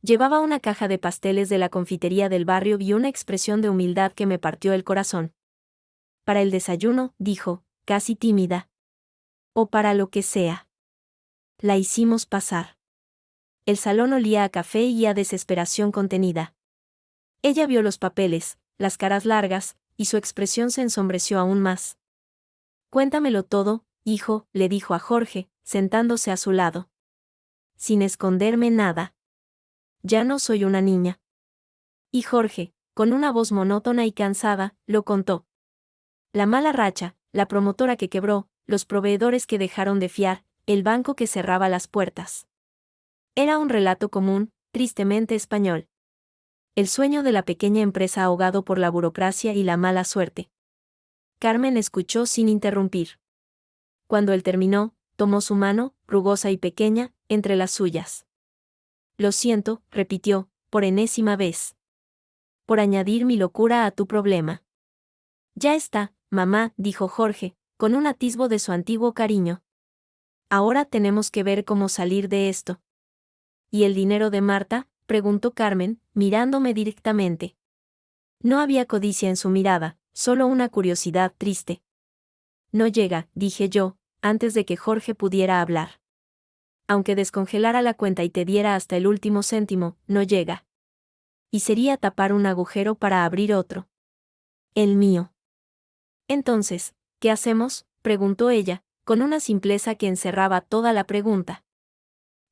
Llevaba una caja de pasteles de la confitería del barrio y una expresión de humildad que me partió el corazón. Para el desayuno, dijo, casi tímida. O para lo que sea. La hicimos pasar. El salón olía a café y a desesperación contenida. Ella vio los papeles, las caras largas, y su expresión se ensombreció aún más. Cuéntamelo todo, hijo, le dijo a Jorge, sentándose a su lado. Sin esconderme nada. Ya no soy una niña. Y Jorge, con una voz monótona y cansada, lo contó. La mala racha, la promotora que quebró, los proveedores que dejaron de fiar, el banco que cerraba las puertas. Era un relato común, tristemente español. El sueño de la pequeña empresa ahogado por la burocracia y la mala suerte. Carmen escuchó sin interrumpir. Cuando él terminó, tomó su mano, rugosa y pequeña, entre las suyas. Lo siento, repitió, por enésima vez. Por añadir mi locura a tu problema. Ya está, mamá, dijo Jorge, con un atisbo de su antiguo cariño. Ahora tenemos que ver cómo salir de esto. ¿Y el dinero de Marta?, preguntó Carmen, mirándome directamente. No había codicia en su mirada, solo una curiosidad triste. No llega, dije yo, antes de que Jorge pudiera hablar. Aunque descongelara la cuenta y te diera hasta el último céntimo, no llega. Y sería tapar un agujero para abrir otro. El mío. Entonces, ¿qué hacemos?, preguntó ella, con una simpleza que encerraba toda la pregunta.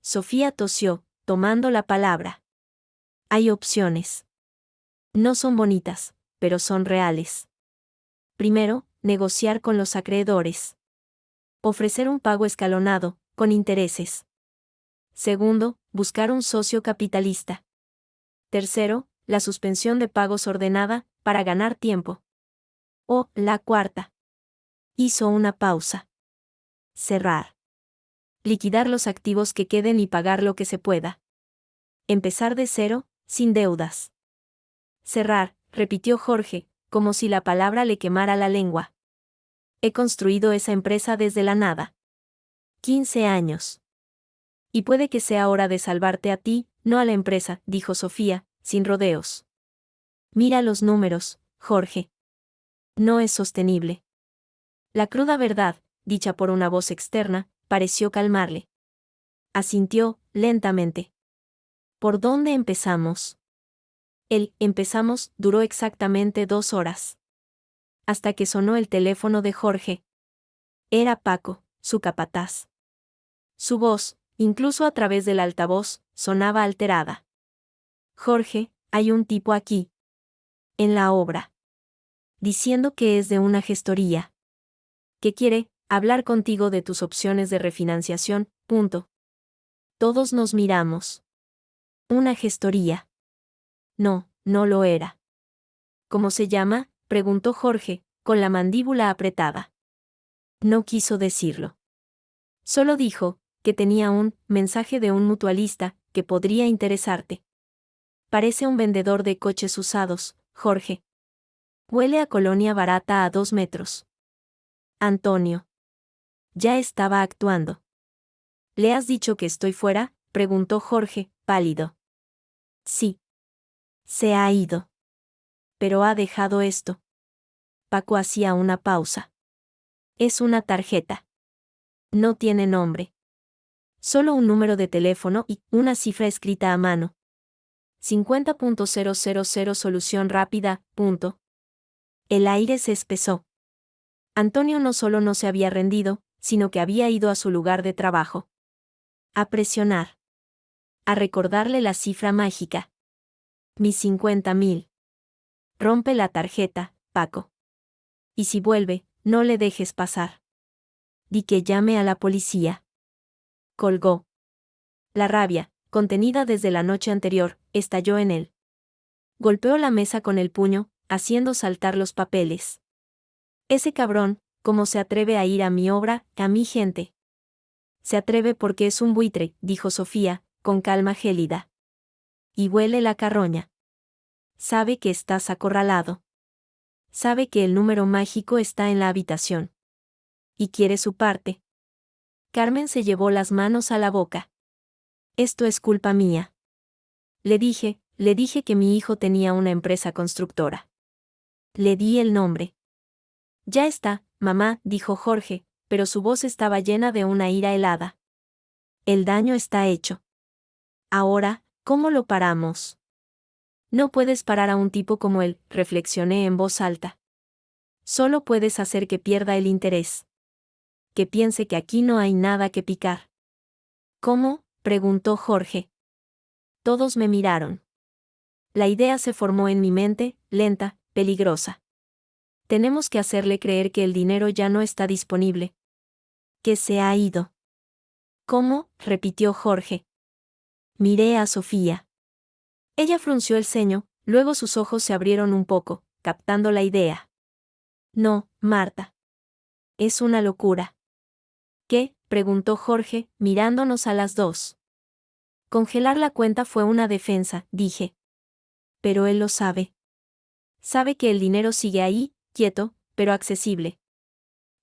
Sofía tosió, tomando la palabra. Hay opciones. No son bonitas, pero son reales. Primero, negociar con los acreedores. Ofrecer un pago escalonado, con intereses. Segundo, buscar un socio capitalista. Tercero, la suspensión de pagos ordenada, para ganar tiempo. O, la cuarta. Hizo una pausa. Cerrar. Liquidar los activos que queden y pagar lo que se pueda. Empezar de cero, sin deudas. Cerrar, repitió Jorge, como si la palabra le quemara la lengua. He construido esa empresa desde la nada. 15 años. Y puede que sea hora de salvarte a ti, no a la empresa, dijo Sofía, sin rodeos. Mira los números, Jorge. No es sostenible. La cruda verdad, dicha por una voz externa, pareció calmarle. Asintió, lentamente. ¿Por dónde empezamos? El empezamos duró exactamente 2 horas. Hasta que sonó el teléfono de Jorge. Era Paco, su capataz. Su voz, incluso a través del altavoz, sonaba alterada. Jorge, hay un tipo aquí. En la obra. Diciendo que es de una gestoría. Que quiere hablar contigo de tus opciones de refinanciación, punto. Todos nos miramos. Una gestoría. No, no lo era. ¿Cómo se llama?, preguntó Jorge, con la mandíbula apretada. No quiso decirlo. Solo dijo que tenía un mensaje de un mutualista que podría interesarte. Parece un vendedor de coches usados, Jorge. Huele a colonia barata a 2 metros. Antonio. Ya estaba actuando. ¿Le has dicho que estoy fuera?, preguntó Jorge, pálido. Sí. Se ha ido. Pero ha dejado esto. Paco hacía una pausa. Es una tarjeta. No tiene nombre. Solo un número de teléfono y una cifra escrita a mano. 50.000 solución rápida, punto. El aire se espesó. Antonio no solo no se había rendido, sino que había ido a su lugar de trabajo. A presionar. A recordarle la cifra mágica. Mis 50.000. Rompe la tarjeta, Paco. Y si vuelve, no le dejes pasar. Di que llame a la policía. Colgó. La rabia, contenida desde la noche anterior, estalló en él. Golpeó la mesa con el puño, haciendo saltar los papeles. Ese cabrón, ¿cómo se atreve a ir a mi obra, a mi gente? Se atreve porque es un buitre, dijo Sofía, con calma gélida. Y huele la carroña. Sabe que estás acorralado. Sabe que el número mágico está en la habitación. Y quiere su parte. Carmen se llevó las manos a la boca. Esto es culpa mía. Le dije que mi hijo tenía una empresa constructora. Le di el nombre. Ya está, mamá, dijo Jorge, pero su voz estaba llena de una ira helada. El daño está hecho. Ahora, ¿cómo lo paramos? No puedes parar a un tipo como él, reflexioné en voz alta. Solo puedes hacer que pierda el interés. Que piense que aquí no hay nada que picar. ¿Cómo?, preguntó Jorge. Todos me miraron. La idea se formó en mi mente, lenta, peligrosa. Tenemos que hacerle creer que el dinero ya no está disponible. Que se ha ido. ¿Cómo?, repitió Jorge. Miré a Sofía. Ella frunció el ceño, luego sus ojos se abrieron un poco, captando la idea. No, Marta. Es una locura. ¿Qué?, preguntó Jorge, mirándonos a las dos. Congelar la cuenta fue una defensa, dije. Pero él lo sabe. Sabe que el dinero sigue ahí, quieto, pero accesible.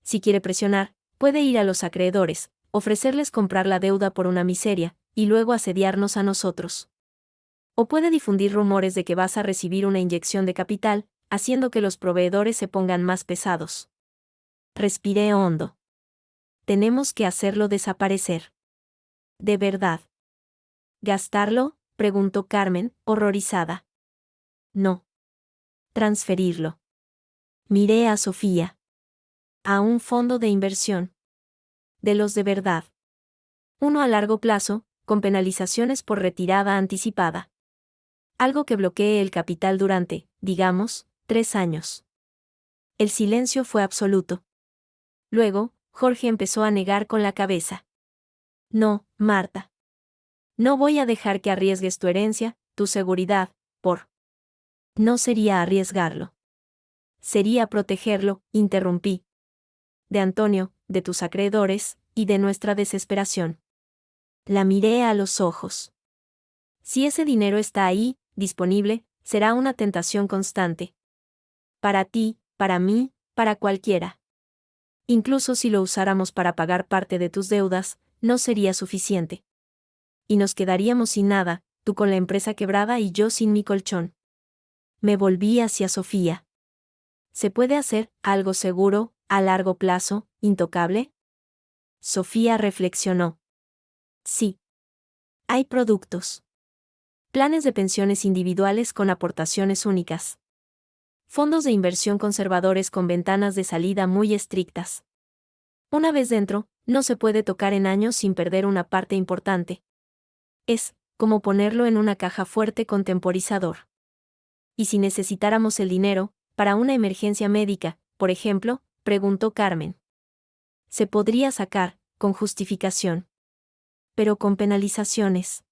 Si quiere presionar, puede ir a los acreedores, ofrecerles comprar la deuda por una miseria, y luego asediarnos a nosotros. O puede difundir rumores de que vas a recibir una inyección de capital, haciendo que los proveedores se pongan más pesados. Respiré hondo. Tenemos que hacerlo desaparecer. ¿De verdad? ¿Gastarlo?, preguntó Carmen, horrorizada. No. Transferirlo. Miré a Sofía. A un fondo de inversión. De los de verdad. Uno a largo plazo, con penalizaciones por retirada anticipada. Algo que bloquee el capital durante, digamos, 3 años. El silencio fue absoluto. Luego, Jorge empezó a negar con la cabeza. No, Marta. No voy a dejar que arriesgues tu herencia, tu seguridad, por... No sería arriesgarlo. Sería protegerlo, interrumpí. De Antonio, de tus acreedores, y de nuestra desesperación. La miré a los ojos. Si ese dinero está ahí, disponible, será una tentación constante. Para ti, para mí, para cualquiera. Incluso si lo usáramos para pagar parte de tus deudas, no sería suficiente. Y nos quedaríamos sin nada, tú con la empresa quebrada y yo sin mi colchón. Me volví hacia Sofía. ¿Se puede hacer algo seguro, a largo plazo, intocable? Sofía reflexionó. Sí. Hay productos. Planes de pensiones individuales con aportaciones únicas. Fondos de inversión conservadores con ventanas de salida muy estrictas. Una vez dentro, no se puede tocar en años sin perder una parte importante. Es como ponerlo en una caja fuerte con temporizador. ¿Y si necesitáramos el dinero, para una emergencia médica, por ejemplo?, preguntó Carmen. Se podría sacar, con justificación. Pero con penalizaciones.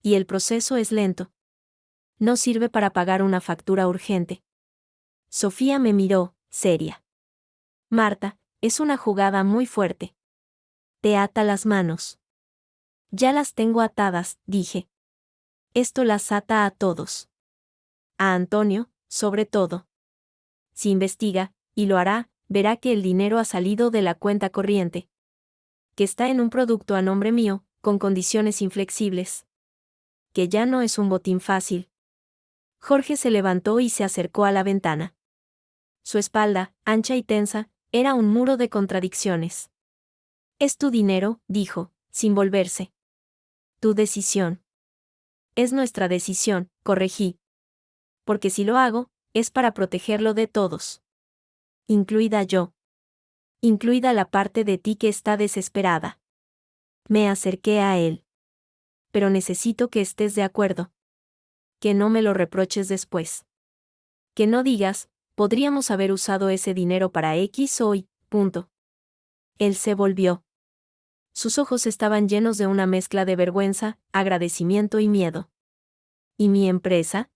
Y el proceso es lento. No sirve para pagar una factura urgente. Sofía me miró, seria. Marta, es una jugada muy fuerte. Te ata las manos. Ya las tengo atadas, dije. Esto las ata a todos. A Antonio, sobre todo. Si investiga, y lo hará, verá que el dinero ha salido de la cuenta corriente. Que está en un producto a nombre mío, con condiciones inflexibles. Que ya no es un botín fácil. Jorge se levantó y se acercó a la ventana. Su espalda, ancha y tensa, era un muro de contradicciones. Es tu dinero, dijo, sin volverse. Tu decisión. Es nuestra decisión, corregí. Porque si lo hago, es para protegerlo de todos. Incluida yo. Incluida la parte de ti que está desesperada. Me acerqué a él. Pero necesito que estés de acuerdo. Que no me lo reproches después. Que no digas, podríamos haber usado ese dinero para X o Y, punto. Él se volvió. Sus ojos estaban llenos de una mezcla de vergüenza, agradecimiento y miedo. ¿Y mi empresa?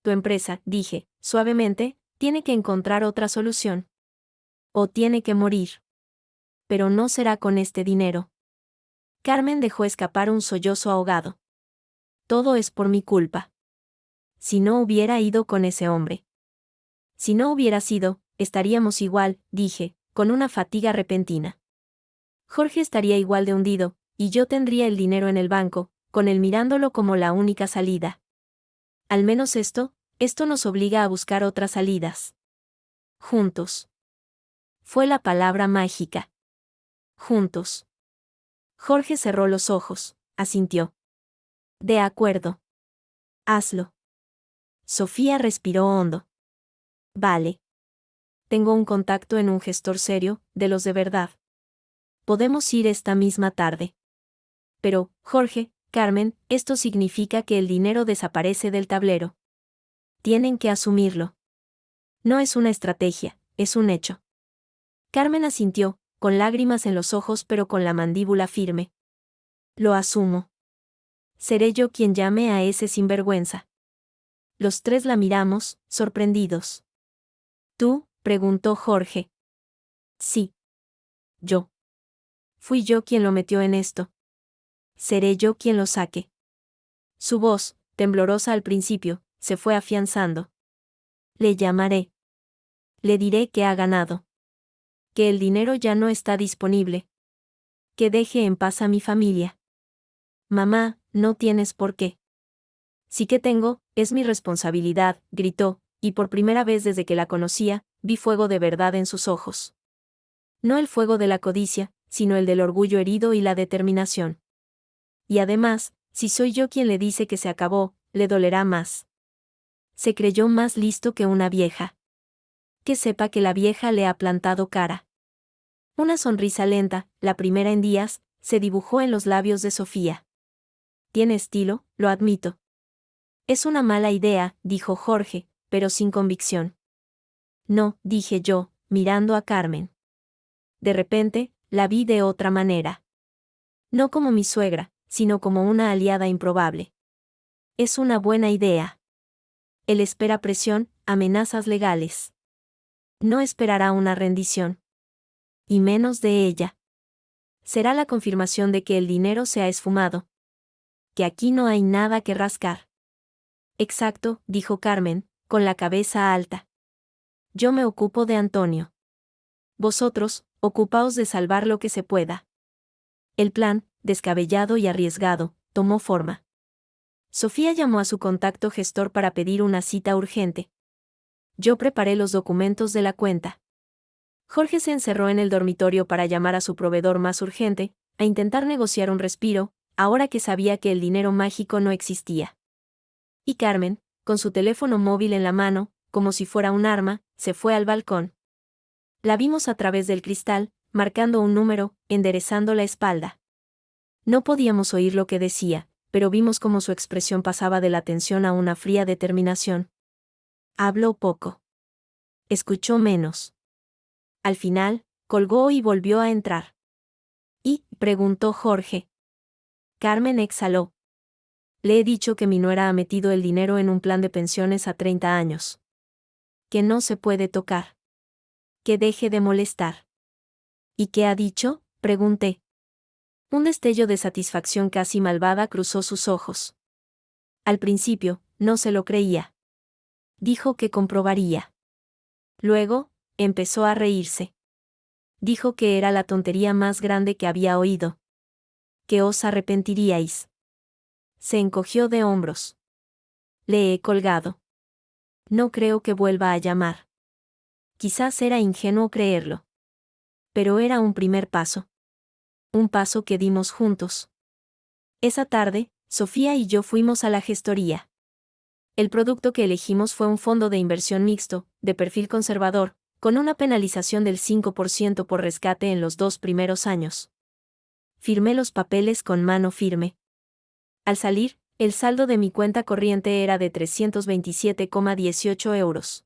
Tu empresa, dije, suavemente, tiene que encontrar otra solución. O tiene que morir. Pero no será con este dinero. Carmen dejó escapar un sollozo ahogado. Todo es por mi culpa. Si no hubiera ido con ese hombre. Si no hubiera sido, estaríamos igual, dije, con una fatiga repentina. Jorge estaría igual de hundido, y yo tendría el dinero en el banco, con él mirándolo como la única salida. Al menos esto nos obliga a buscar otras salidas. Juntos. Fue la palabra mágica. Juntos. Jorge cerró los ojos, asintió. De acuerdo. Hazlo. Sofía respiró hondo. Vale. Tengo un contacto en un gestor serio, de los de verdad. Podemos ir esta misma tarde. Pero, Jorge, Carmen, esto significa que el dinero desaparece del tablero. Tienen que asumirlo. No es una estrategia, es un hecho. Carmen asintió, con lágrimas en los ojos pero con la mandíbula firme. Lo asumo. Seré yo quien llame a ese sinvergüenza. Los tres la miramos, sorprendidos. ¿Tú?, preguntó Jorge. Sí. Yo. Fui yo quien lo metió en esto. Seré yo quien lo saque. Su voz, temblorosa al principio, se fue afianzando. Le llamaré. Le diré que ha ganado. Que el dinero ya no está disponible. Que deje en paz a mi familia. Mamá, no tienes por qué. Sí que tengo, es mi responsabilidad, gritó, y por primera vez desde que la conocía, vi fuego de verdad en sus ojos. No el fuego de la codicia, sino el del orgullo herido y la determinación. Y además, si soy yo quien le dice que se acabó, le dolerá más. Se creyó más listo que una vieja. Que sepa que la vieja le ha plantado cara. Una sonrisa lenta, la primera en días, se dibujó en los labios de Sofía. Tiene estilo, lo admito. Es una mala idea, dijo Jorge, pero sin convicción. No, dije yo, mirando a Carmen. De repente, la vi de otra manera. No como mi suegra, sino como una aliada improbable. Es una buena idea. Él espera presión, amenazas legales. No esperará una rendición. Y menos de ella. Será la confirmación de que el dinero se ha esfumado. Que aquí no hay nada que rascar. Exacto, dijo Carmen, con la cabeza alta. Yo me ocupo de Antonio. Vosotros, ocupaos de salvar lo que se pueda. El plan, descabellado y arriesgado, tomó forma. Sofía llamó a su contacto gestor para pedir una cita urgente. Yo preparé los documentos de la cuenta. Jorge se encerró en el dormitorio para llamar a su proveedor más urgente, a intentar negociar un respiro, ahora que sabía que el dinero mágico no existía. Y Carmen, con su teléfono móvil en la mano, como si fuera un arma, se fue al balcón. La vimos a través del cristal, marcando un número, enderezando la espalda. No podíamos oír lo que decía, pero vimos cómo su expresión pasaba de la tensión a una fría determinación. Habló poco. Escuchó menos. Al final, colgó y volvió a entrar. ¿Y? Preguntó Jorge. Carmen exhaló. Le he dicho que mi nuera ha metido el dinero en un plan de pensiones a 30 años. Que no se puede tocar. Que deje de molestar. ¿Y qué ha dicho? Pregunté. Un destello de satisfacción casi malvada cruzó sus ojos. Al principio, no se lo creía. Dijo que comprobaría. Luego, empezó a reírse. Dijo que era la tontería más grande que había oído. Que os arrepentiríais. Se encogió de hombros. Le he colgado. No creo que vuelva a llamar. Quizás era ingenuo creerlo. Pero era un primer paso. Un paso que dimos juntos. Esa tarde, Sofía y yo fuimos a la gestoría. El producto que elegimos fue un fondo de inversión mixto, de perfil conservador, con una penalización del 5% por rescate en los 2 primeros años. Firmé los papeles con mano firme. Al salir, el saldo de mi cuenta corriente era de 327,18 euros.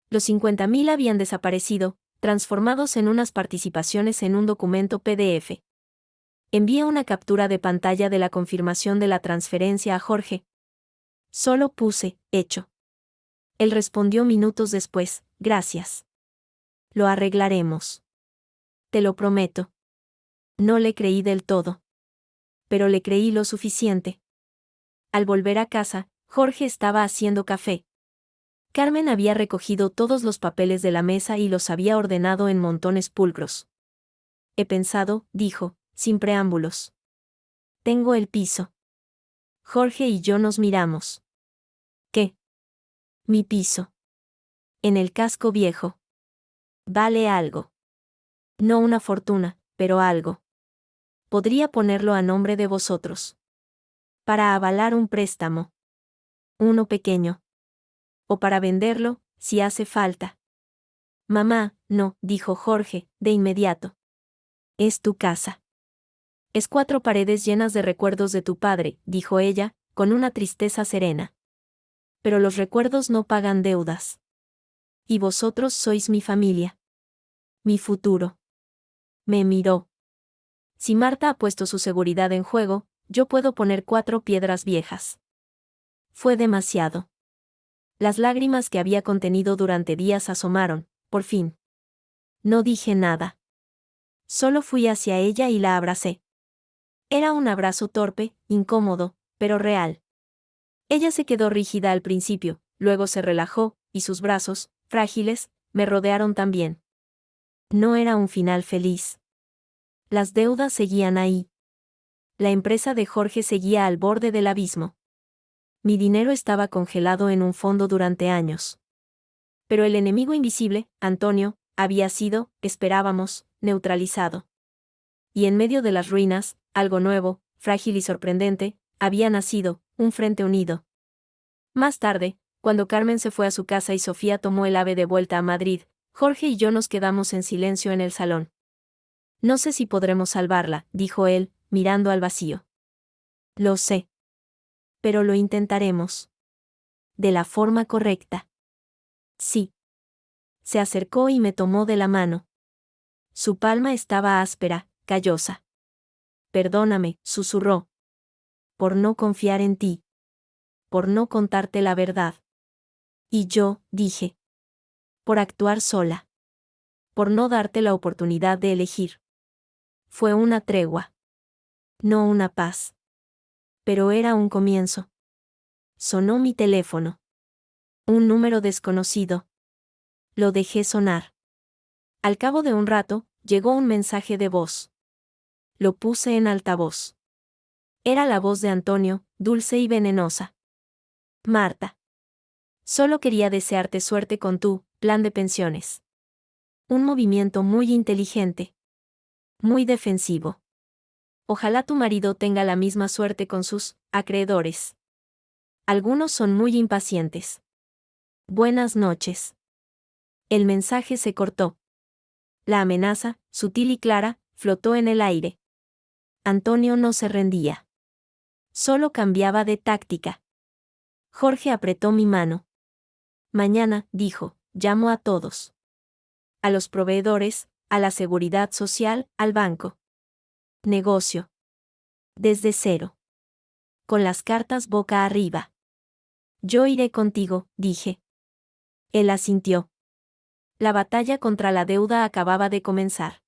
Los 50.000 habían desaparecido, transformados en unas participaciones en un documento PDF. Envié una captura de pantalla de la confirmación de la transferencia a Jorge. Solo puse, hecho. Él respondió minutos después, gracias. Lo arreglaremos. Te lo prometo. No le creí del todo. Pero le creí lo suficiente. Al volver a casa, Jorge estaba haciendo café. Carmen había recogido todos los papeles de la mesa y los había ordenado en montones pulcros. He pensado, dijo, sin preámbulos. Tengo el piso. Jorge y yo nos miramos. ¿Qué? Mi piso. En el casco viejo. Vale algo. No una fortuna, pero algo. Podría ponerlo a nombre de vosotros. Para avalar un préstamo. Uno pequeño. O para venderlo, si hace falta. Mamá, no, dijo Jorge, de inmediato. Es tu casa. Es 4 paredes llenas de recuerdos de tu padre, dijo ella, con una tristeza serena. Pero los recuerdos no pagan deudas. Y vosotros sois mi familia. Mi futuro. Me miró. Si Marta ha puesto su seguridad en juego, yo puedo poner 4 piedras viejas. Fue demasiado. Las lágrimas que había contenido durante días asomaron, por fin. No dije nada. Solo fui hacia ella y la abracé. Era un abrazo torpe, incómodo, pero real. Ella se quedó rígida al principio, luego se relajó, y sus brazos, frágiles, me rodearon también. No era un final feliz. Las deudas seguían ahí. La empresa de Jorge seguía al borde del abismo. Mi dinero estaba congelado en un fondo durante años. Pero el enemigo invisible, Antonio, había sido, esperábamos, neutralizado. Y en medio de las ruinas, algo nuevo, frágil y sorprendente, había nacido, un frente unido. Más tarde, cuando Carmen se fue a su casa y Sofía tomó el AVE de vuelta a Madrid, Jorge y yo nos quedamos en silencio en el salón. No sé si podremos salvarla, dijo él, mirando al vacío. Lo sé. Pero lo intentaremos. De la forma correcta. Sí. Se acercó y me tomó de la mano. Su palma estaba áspera, callosa. Perdóname, susurró. Por no confiar en ti. Por no contarte la verdad. Y yo, dije. Por actuar sola. Por no darte la oportunidad de elegir. Fue una tregua. No una paz. Pero era un comienzo. Sonó mi teléfono. Un número desconocido. Lo dejé sonar. Al cabo de un rato, llegó un mensaje de voz. Lo puse en altavoz. Era la voz de Antonio, dulce y venenosa. Marta. Solo quería desearte suerte con tu plan de pensiones. Un movimiento muy inteligente. Muy defensivo. Ojalá tu marido tenga la misma suerte con sus acreedores. Algunos son muy impacientes. Buenas noches. El mensaje se cortó. La amenaza, sutil y clara, flotó en el aire. Antonio no se rendía. Solo cambiaba de táctica. Jorge apretó mi mano. Mañana, dijo, llamo a todos. A los proveedores, a la seguridad social, al banco. Negocio. Desde cero. Con las cartas boca arriba. Yo iré contigo, dije. Él asintió. La batalla contra la deuda acababa de comenzar.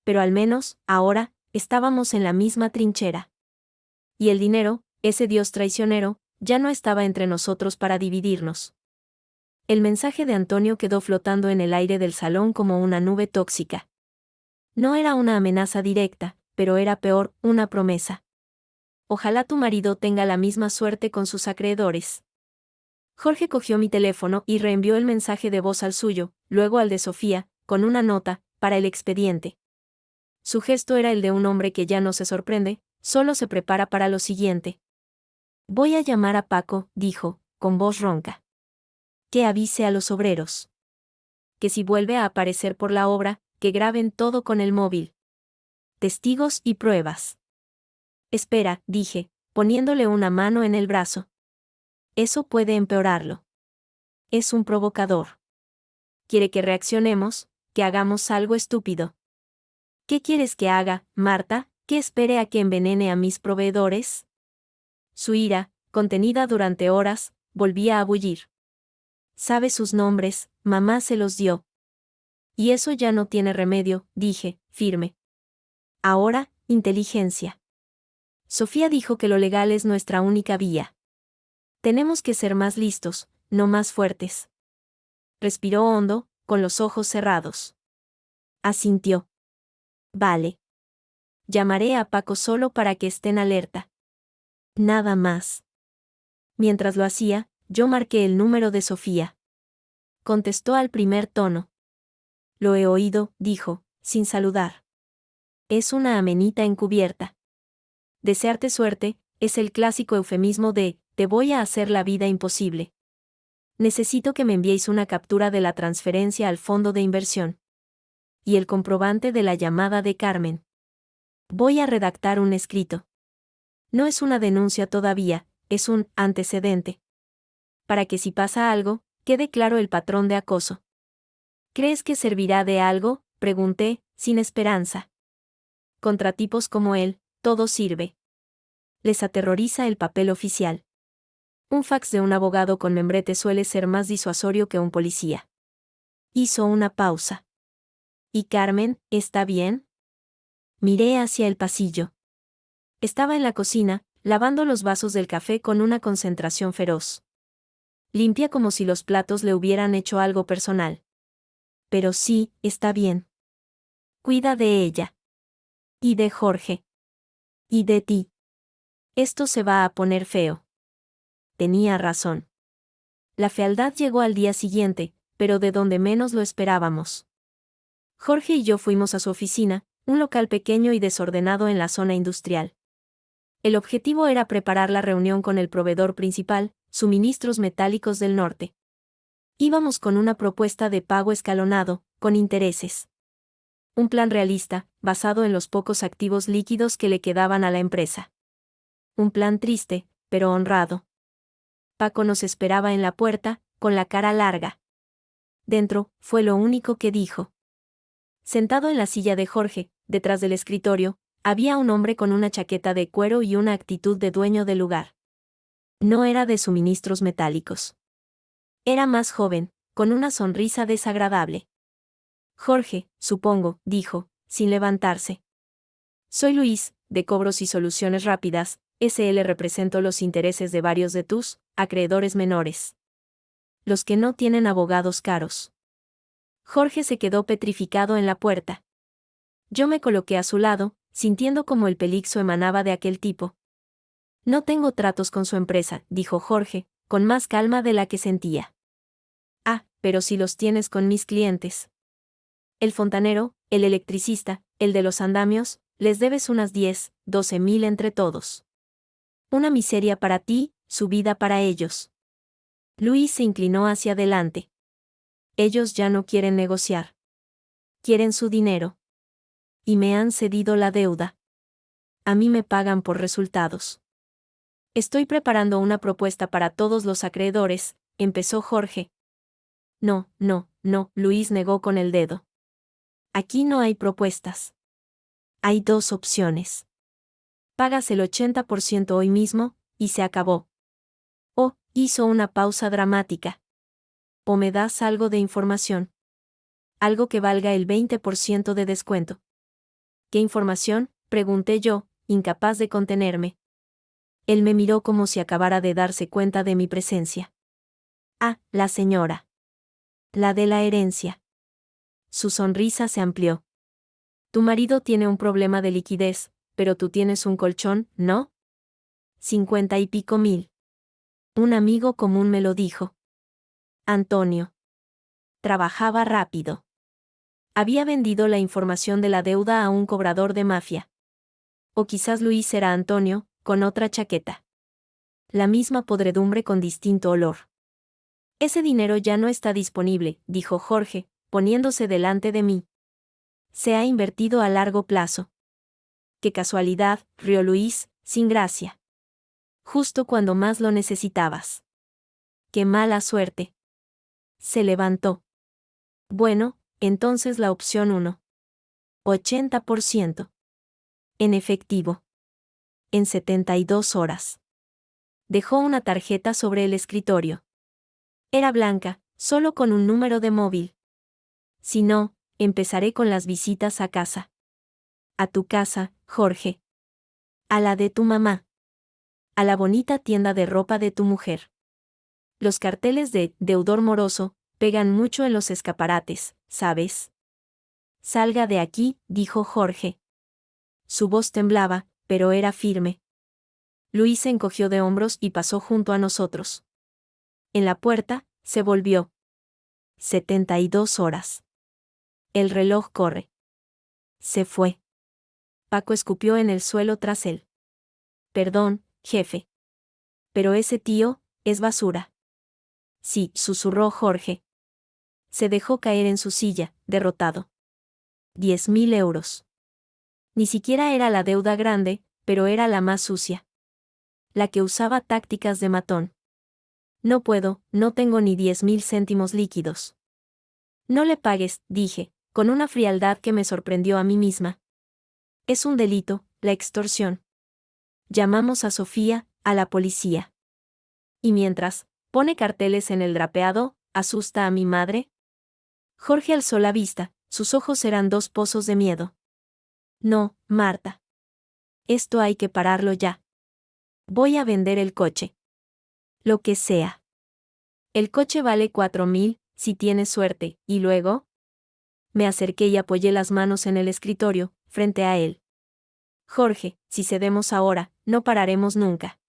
Pero al menos, ahora, estábamos en la misma trinchera. Y el dinero, ese dios traicionero, ya no estaba entre nosotros para dividirnos. El mensaje de Antonio quedó flotando en el aire del salón como una nube tóxica. No era una amenaza directa, pero era peor, una promesa. Ojalá tu marido tenga la misma suerte con sus acreedores. Jorge cogió mi teléfono y reenvió el mensaje de voz al suyo, luego al de Sofía, con una nota, para el expediente. Su gesto era el de un hombre que ya no se sorprende, solo se prepara para lo siguiente. Voy a llamar a Paco, dijo, con voz ronca. Que avise a los obreros. Que si vuelve a aparecer por la obra, que graben todo con el móvil. Testigos y pruebas. Espera, dije, poniéndole una mano en el brazo. Eso puede empeorarlo. Es un provocador. Quiere que reaccionemos, que hagamos algo estúpido. ¿Qué quieres que haga, Marta? ¿Que espere a que envenene a mis proveedores? Su ira, contenida durante horas, volvía a bullir. Sabe sus nombres, mamá se los dio. Y eso ya no tiene remedio, dije, firme. Ahora, inteligencia. Sofía dijo que lo legal es nuestra única vía. Tenemos que ser más listos, no más fuertes. Respiró hondo, con los ojos cerrados. Asintió. Vale. Llamaré a Paco solo para que estén alerta. Nada más. Mientras lo hacía, yo marqué el número de Sofía. Contestó al primer tono. Lo he oído, dijo, sin saludar. Es una amenita encubierta. Desearte suerte, es el clásico eufemismo de, te voy a hacer la vida imposible. Necesito que me enviéis una captura de la transferencia al fondo de inversión. Y el comprobante de la llamada de Carmen. Voy a redactar un escrito. No es una denuncia todavía, es un antecedente. Para que si pasa algo, quede claro el patrón de acoso. ¿Crees que servirá de algo?, pregunté, sin esperanza. Contra tipos como él, todo sirve. Les aterroriza el papel oficial. Un fax de un abogado con membrete suele ser más disuasorio que un policía. Hizo una pausa. ¿Y Carmen, está bien? Miré hacia el pasillo. Estaba en la cocina, lavando los vasos del café con una concentración feroz. Limpia como si los platos le hubieran hecho algo personal. Pero sí, está bien. Cuida de ella. Y de Jorge. Y de ti. Esto se va a poner feo. Tenía razón. La fealdad llegó al día siguiente, pero de donde menos lo esperábamos. Jorge y yo fuimos a su oficina, un local pequeño y desordenado en la zona industrial. El objetivo era preparar la reunión con el proveedor principal, Suministros Metálicos del Norte. Íbamos con una propuesta de pago escalonado, con intereses. Un plan realista, basado en los pocos activos líquidos que le quedaban a la empresa. Un plan triste, pero honrado. Paco nos esperaba en la puerta, con la cara larga. Dentro, fue lo único que dijo. Sentado en la silla de Jorge, detrás del escritorio, había un hombre con una chaqueta de cuero y una actitud de dueño del lugar. No era de Suministros Metálicos. Era más joven, con una sonrisa desagradable. Jorge, supongo, dijo, sin levantarse. Soy Luis, de Cobros y Soluciones Rápidas, SL. Represento los intereses de varios de tus acreedores menores. Los que no tienen abogados caros. Jorge se quedó petrificado en la puerta. Yo me coloqué a su lado, sintiendo como el pelixo emanaba de aquel tipo. No tengo tratos con su empresa, dijo Jorge, con más calma de la que sentía. Ah, pero si los tienes con mis clientes. El fontanero, el electricista, el de los andamios, les debes unas 10, 12,000 entre todos. Una miseria para ti, su vida para ellos. Luis se inclinó hacia adelante. Ellos ya no quieren negociar. Quieren su dinero. Y me han cedido la deuda. A mí me pagan por resultados. Estoy preparando una propuesta para todos los acreedores, empezó Jorge. No, no, no, Luis negó con el dedo. Aquí no hay propuestas. Hay dos opciones. Pagas el 80% hoy mismo, y se acabó. O, hizo una pausa dramática. O me das algo de información. Algo que valga el 20% de descuento. ¿Qué información?, pregunté yo, incapaz de contenerme. Él me miró como si acabara de darse cuenta de mi presencia. Ah, la señora. La de la herencia. Su sonrisa se amplió. Tu marido tiene un problema de liquidez, pero tú tienes un colchón, ¿no? 50 y pico mil. Un amigo común me lo dijo. Antonio. Trabajaba rápido. Había vendido la información de la deuda a un cobrador de mafia. O quizás Luis era Antonio, con otra chaqueta. La misma podredumbre con distinto olor. Ese dinero ya no está disponible, dijo Jorge, poniéndose delante de mí. Se ha invertido a largo plazo. Qué casualidad, rió Luis, sin gracia. Justo cuando más lo necesitabas. Qué mala suerte. Se levantó. Bueno, entonces la opción 1. 80%. En efectivo. En 72 horas. Dejó una tarjeta sobre el escritorio. Era blanca, solo con un número de móvil. Si no, empezaré con las visitas a casa. A tu casa, Jorge. A la de tu mamá. A la bonita tienda de ropa de tu mujer. Los carteles de deudor moroso pegan mucho en los escaparates, ¿sabes? Salga de aquí, dijo Jorge. Su voz temblaba, pero era firme. Luis se encogió de hombros y pasó junto a nosotros. En la puerta, se volvió. 72 horas. El reloj corre. Se fue. Paco escupió en el suelo tras él. Perdón, jefe. Pero ese tío, es basura. Sí, susurró Jorge. Se dejó caer en su silla, derrotado. 10,000 euros. Ni siquiera era la deuda grande, pero era la más sucia. La que usaba tácticas de matón. No puedo, no tengo ni 10,000 céntimos líquidos. No le pagues, dije, con una frialdad que me sorprendió a mí misma. Es un delito, la extorsión. Llamamos a Sofía, a la policía. Y mientras, pone carteles en el drapeado, asusta a mi madre. Jorge alzó la vista, sus ojos eran dos pozos de miedo. No, Marta. Esto hay que pararlo ya. Voy a vender el coche. Lo que sea. El coche vale 4,000, si tienes suerte, y luego. Me acerqué y apoyé las manos en el escritorio, frente a él. Jorge, si cedemos ahora, no pararemos nunca.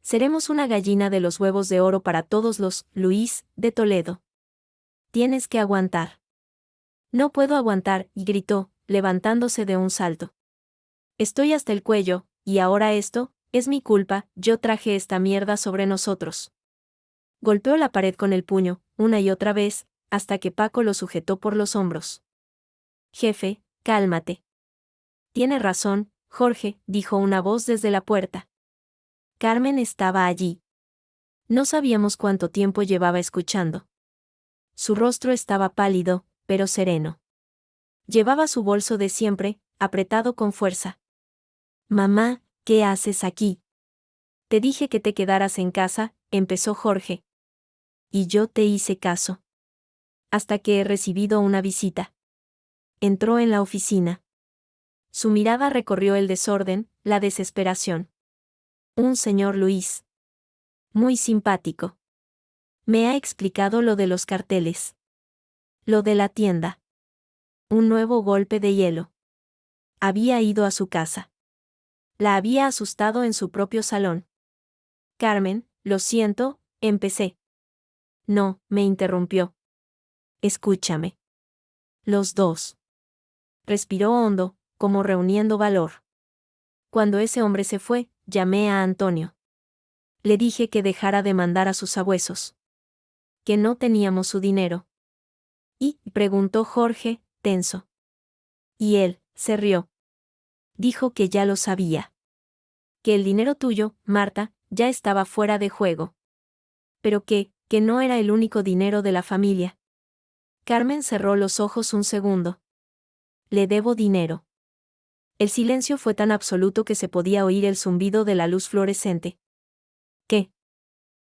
Seremos una gallina de los huevos de oro para todos los Luis de Toledo. Tienes que aguantar. No puedo aguantar, y gritó, levantándose de un salto. Estoy hasta el cuello, y ahora esto, es mi culpa, yo traje esta mierda sobre nosotros. Golpeó la pared con el puño, una y otra vez, hasta que Paco lo sujetó por los hombros. Jefe, cálmate. Tiene razón, Jorge, dijo una voz desde la puerta. Carmen estaba allí. No sabíamos cuánto tiempo llevaba escuchando. Su rostro estaba pálido, pero sereno. Llevaba su bolso de siempre, apretado con fuerza. Mamá, ¿qué haces aquí? Te dije que te quedaras en casa, empezó Jorge. Y yo te hice caso. Hasta que he recibido una visita. Entró en la oficina. Su mirada recorrió el desorden, la desesperación. Un señor Luis. Muy simpático. Me ha explicado lo de los carteles. Lo de la tienda. Un nuevo golpe de hielo. Había ido a su casa. La había asustado en su propio salón. Carmen, lo siento, empecé. No, me interrumpió. Escúchame. Los dos. Respiró hondo, como reuniendo valor. Cuando ese hombre se fue, llamé a Antonio. Le dije que dejara de mandar a sus sabuesos. Que no teníamos su dinero. Y, preguntó Jorge, tenso. Y él, se rió. Dijo que ya lo sabía. Que el dinero tuyo, Marta, ya estaba fuera de juego. Pero que no era el único dinero de la familia. Carmen cerró los ojos un segundo. Le debo dinero. El silencio fue tan absoluto que se podía oír el zumbido de la luz fluorescente. ¿Qué?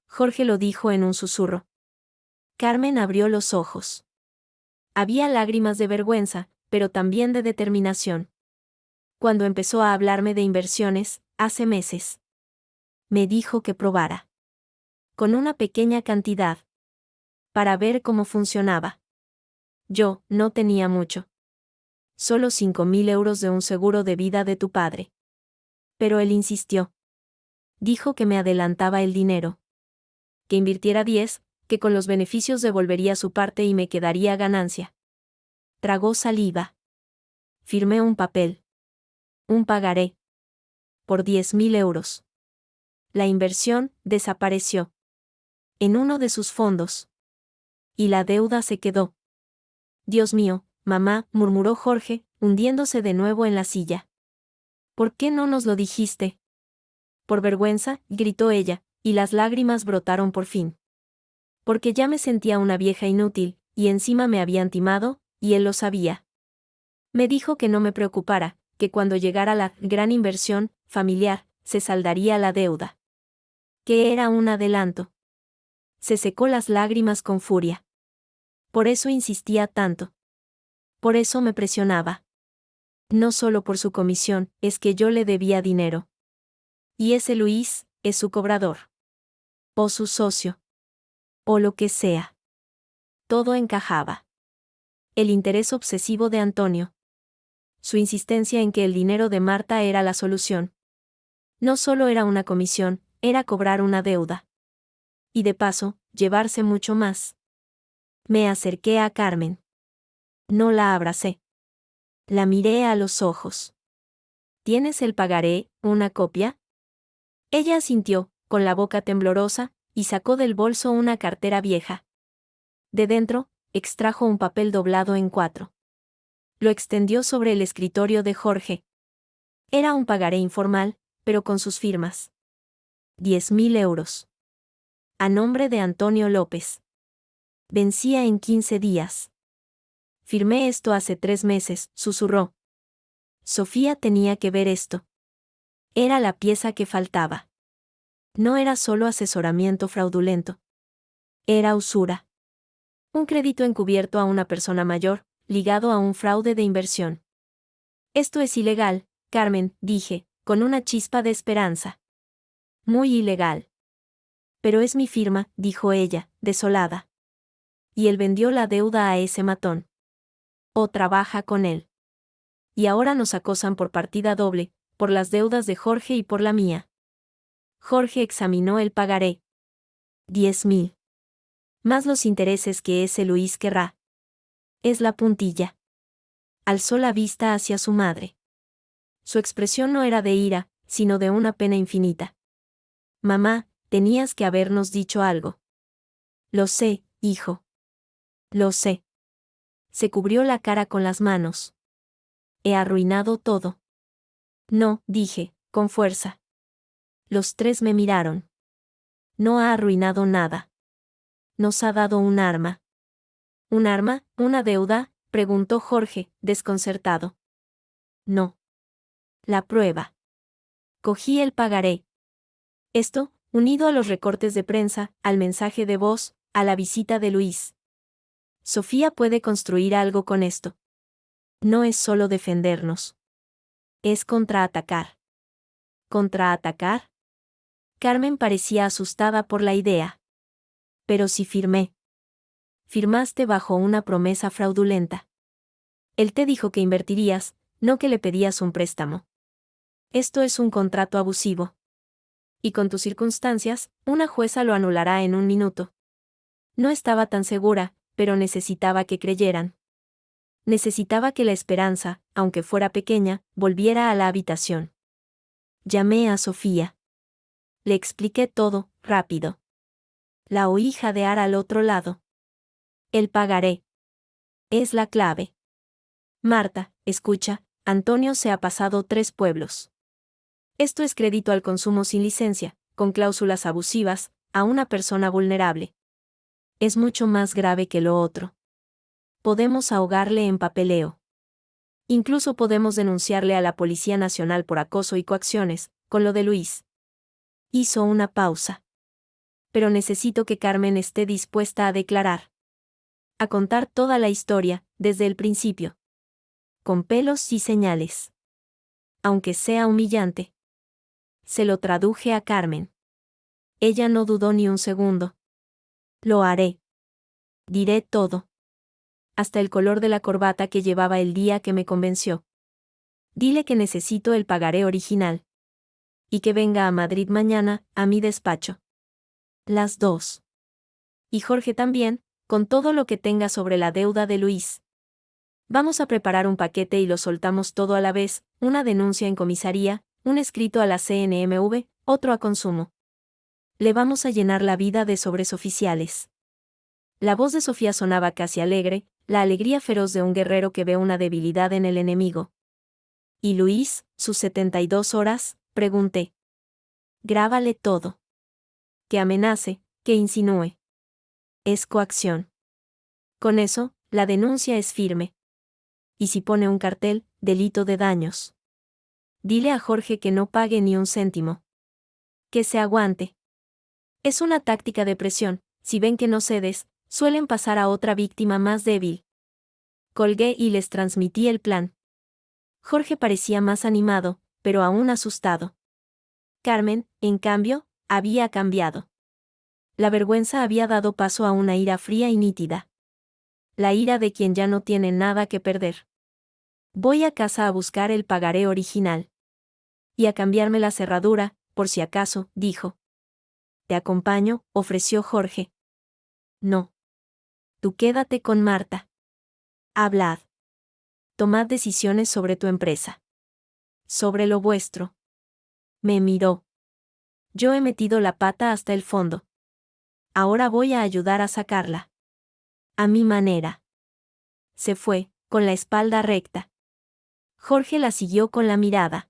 Jorge lo dijo en un susurro. Carmen abrió los ojos. Había lágrimas de vergüenza, pero también de determinación. Cuando empezó a hablarme de inversiones, hace meses. Me dijo que probara. Con una pequeña cantidad. Para ver cómo funcionaba. Yo, no tenía mucho. Solo 5.000 euros de un seguro de vida de tu padre. Pero él insistió. Dijo que me adelantaba el dinero. Que invirtiera 10, que con los beneficios devolvería su parte y me quedaría ganancia. Tragó saliva. Firmé un papel. Un pagaré. Por 10.000 euros. La inversión desapareció. En uno de sus fondos. Y la deuda se quedó. Dios mío, mamá, murmuró Jorge, hundiéndose de nuevo en la silla. ¿Por qué no nos lo dijiste? Por vergüenza, gritó ella, y las lágrimas brotaron por fin. Porque ya me sentía una vieja inútil, y encima me habían timado, y él lo sabía. Me dijo que no me preocupara, que cuando llegara la gran inversión familiar, se saldaría la deuda. Que era un adelanto. Se secó las lágrimas con furia. Por eso insistía tanto. Por eso me presionaba. No solo por su comisión, es que yo le debía dinero. Y ese Luis, es su cobrador. O su socio. O lo que sea. Todo encajaba. El interés obsesivo de Antonio. Su insistencia en que el dinero de Marta era la solución. No solo era una comisión, era cobrar una deuda. Y de paso, llevarse mucho más. Me acerqué a Carmen. No la abracé. La miré a los ojos. ¿Tienes el pagaré, una copia? Ella asintió, con la boca temblorosa, y sacó del bolso una cartera vieja. De dentro, extrajo un papel doblado en 4. Lo extendió sobre el escritorio de Jorge. Era un pagaré informal, pero con sus firmas. 10.000 euros. A nombre de Antonio López. Vencía en 15 días. Firmé esto hace 3 meses, susurró. Sofía tenía que ver esto. Era la pieza que faltaba. No era solo asesoramiento fraudulento. Era usura. Un crédito encubierto a una persona mayor, ligado a un fraude de inversión. Esto es ilegal, Carmen, dije, con una chispa de esperanza. Muy ilegal. Pero es mi firma, dijo ella, desolada. Y él vendió la deuda a ese matón. O trabaja con él. Y ahora nos acosan por partida doble, por las deudas de Jorge y por la mía. Jorge examinó el pagaré. 10.000. Más los intereses que ese Luis querrá. Es la puntilla. Alzó la vista hacia su madre. Su expresión no era de ira, sino de una pena infinita. Mamá, tenías que habernos dicho algo. Lo sé, hijo. Lo sé. Se cubrió la cara con las manos. He arruinado todo. No, dije, con fuerza. Los tres me miraron. No ha arruinado nada. Nos ha dado un arma. ¿Un arma? ¿Una deuda?, preguntó Jorge, desconcertado. No. La prueba. Cogí el pagaré. Esto, unido a los recortes de prensa, al mensaje de voz, a la visita de Luis. Sofía puede construir algo con esto. No es solo defendernos. Es contraatacar. ¿Contraatacar? Carmen parecía asustada por la idea. Pero si firmé. Firmaste bajo una promesa fraudulenta. Él te dijo que invertirías, no que le pedías un préstamo. Esto es un contrato abusivo. Y con tus circunstancias, una jueza lo anulará en un minuto. No estaba tan segura, pero necesitaba que creyeran. Necesitaba que la esperanza, aunque fuera pequeña, volviera a la habitación. Llamé a Sofía. Le expliqué todo, rápido. La oí jadear al otro lado. El pagaré. Es la clave. Marta, escucha, Antonio se ha pasado 3 pueblos. Esto es crédito al consumo sin licencia, con cláusulas abusivas, a una persona vulnerable. Es mucho más grave que lo otro. Podemos ahogarle en papeleo. Incluso podemos denunciarle a la Policía Nacional por acoso y coacciones, con lo de Luis. Hizo una pausa. Pero necesito que Carmen esté dispuesta a declarar. A contar toda la historia, desde el principio. Con pelos y señales. Aunque sea humillante. Se lo traduje a Carmen. Ella no dudó ni un segundo. Lo haré. Diré todo. Hasta el color de la corbata que llevaba el día que me convenció. Dile que necesito el pagaré original. Y que venga a Madrid mañana, a mi despacho. Las 2. Y Jorge también, con todo lo que tenga sobre la deuda de Luis. Vamos a preparar un paquete y lo soltamos todo a la vez, una denuncia en comisaría, un escrito a la CNMV, otro a consumo. Le vamos a llenar la vida de sobres oficiales. La voz de Sofía sonaba casi alegre, la alegría feroz de un guerrero que ve una debilidad en el enemigo. ¿Y Luis, sus 72 horas?, pregunté. Grábale todo. Que amenace, que insinúe. Es coacción. Con eso, la denuncia es firme. Y si pone un cartel, delito de daños. Dile a Jorge que no pague ni un céntimo. Que se aguante. Es una táctica de presión, si ven que no cedes, suelen pasar a otra víctima más débil. Colgué y les transmití el plan. Jorge parecía más animado, pero aún asustado. Carmen, en cambio, había cambiado. La vergüenza había dado paso a una ira fría y nítida. La ira de quien ya no tiene nada que perder. Voy a casa a buscar el pagaré original. Y a cambiarme la cerradura, por si acaso, dijo. Te acompaño, ofreció Jorge. No. Tú quédate con Marta. Hablad. Tomad decisiones sobre tu empresa. Sobre lo vuestro. Me miró. Yo he metido la pata hasta el fondo. Ahora voy a ayudar a sacarla. A mi manera. Se fue, con la espalda recta. Jorge la siguió con la mirada.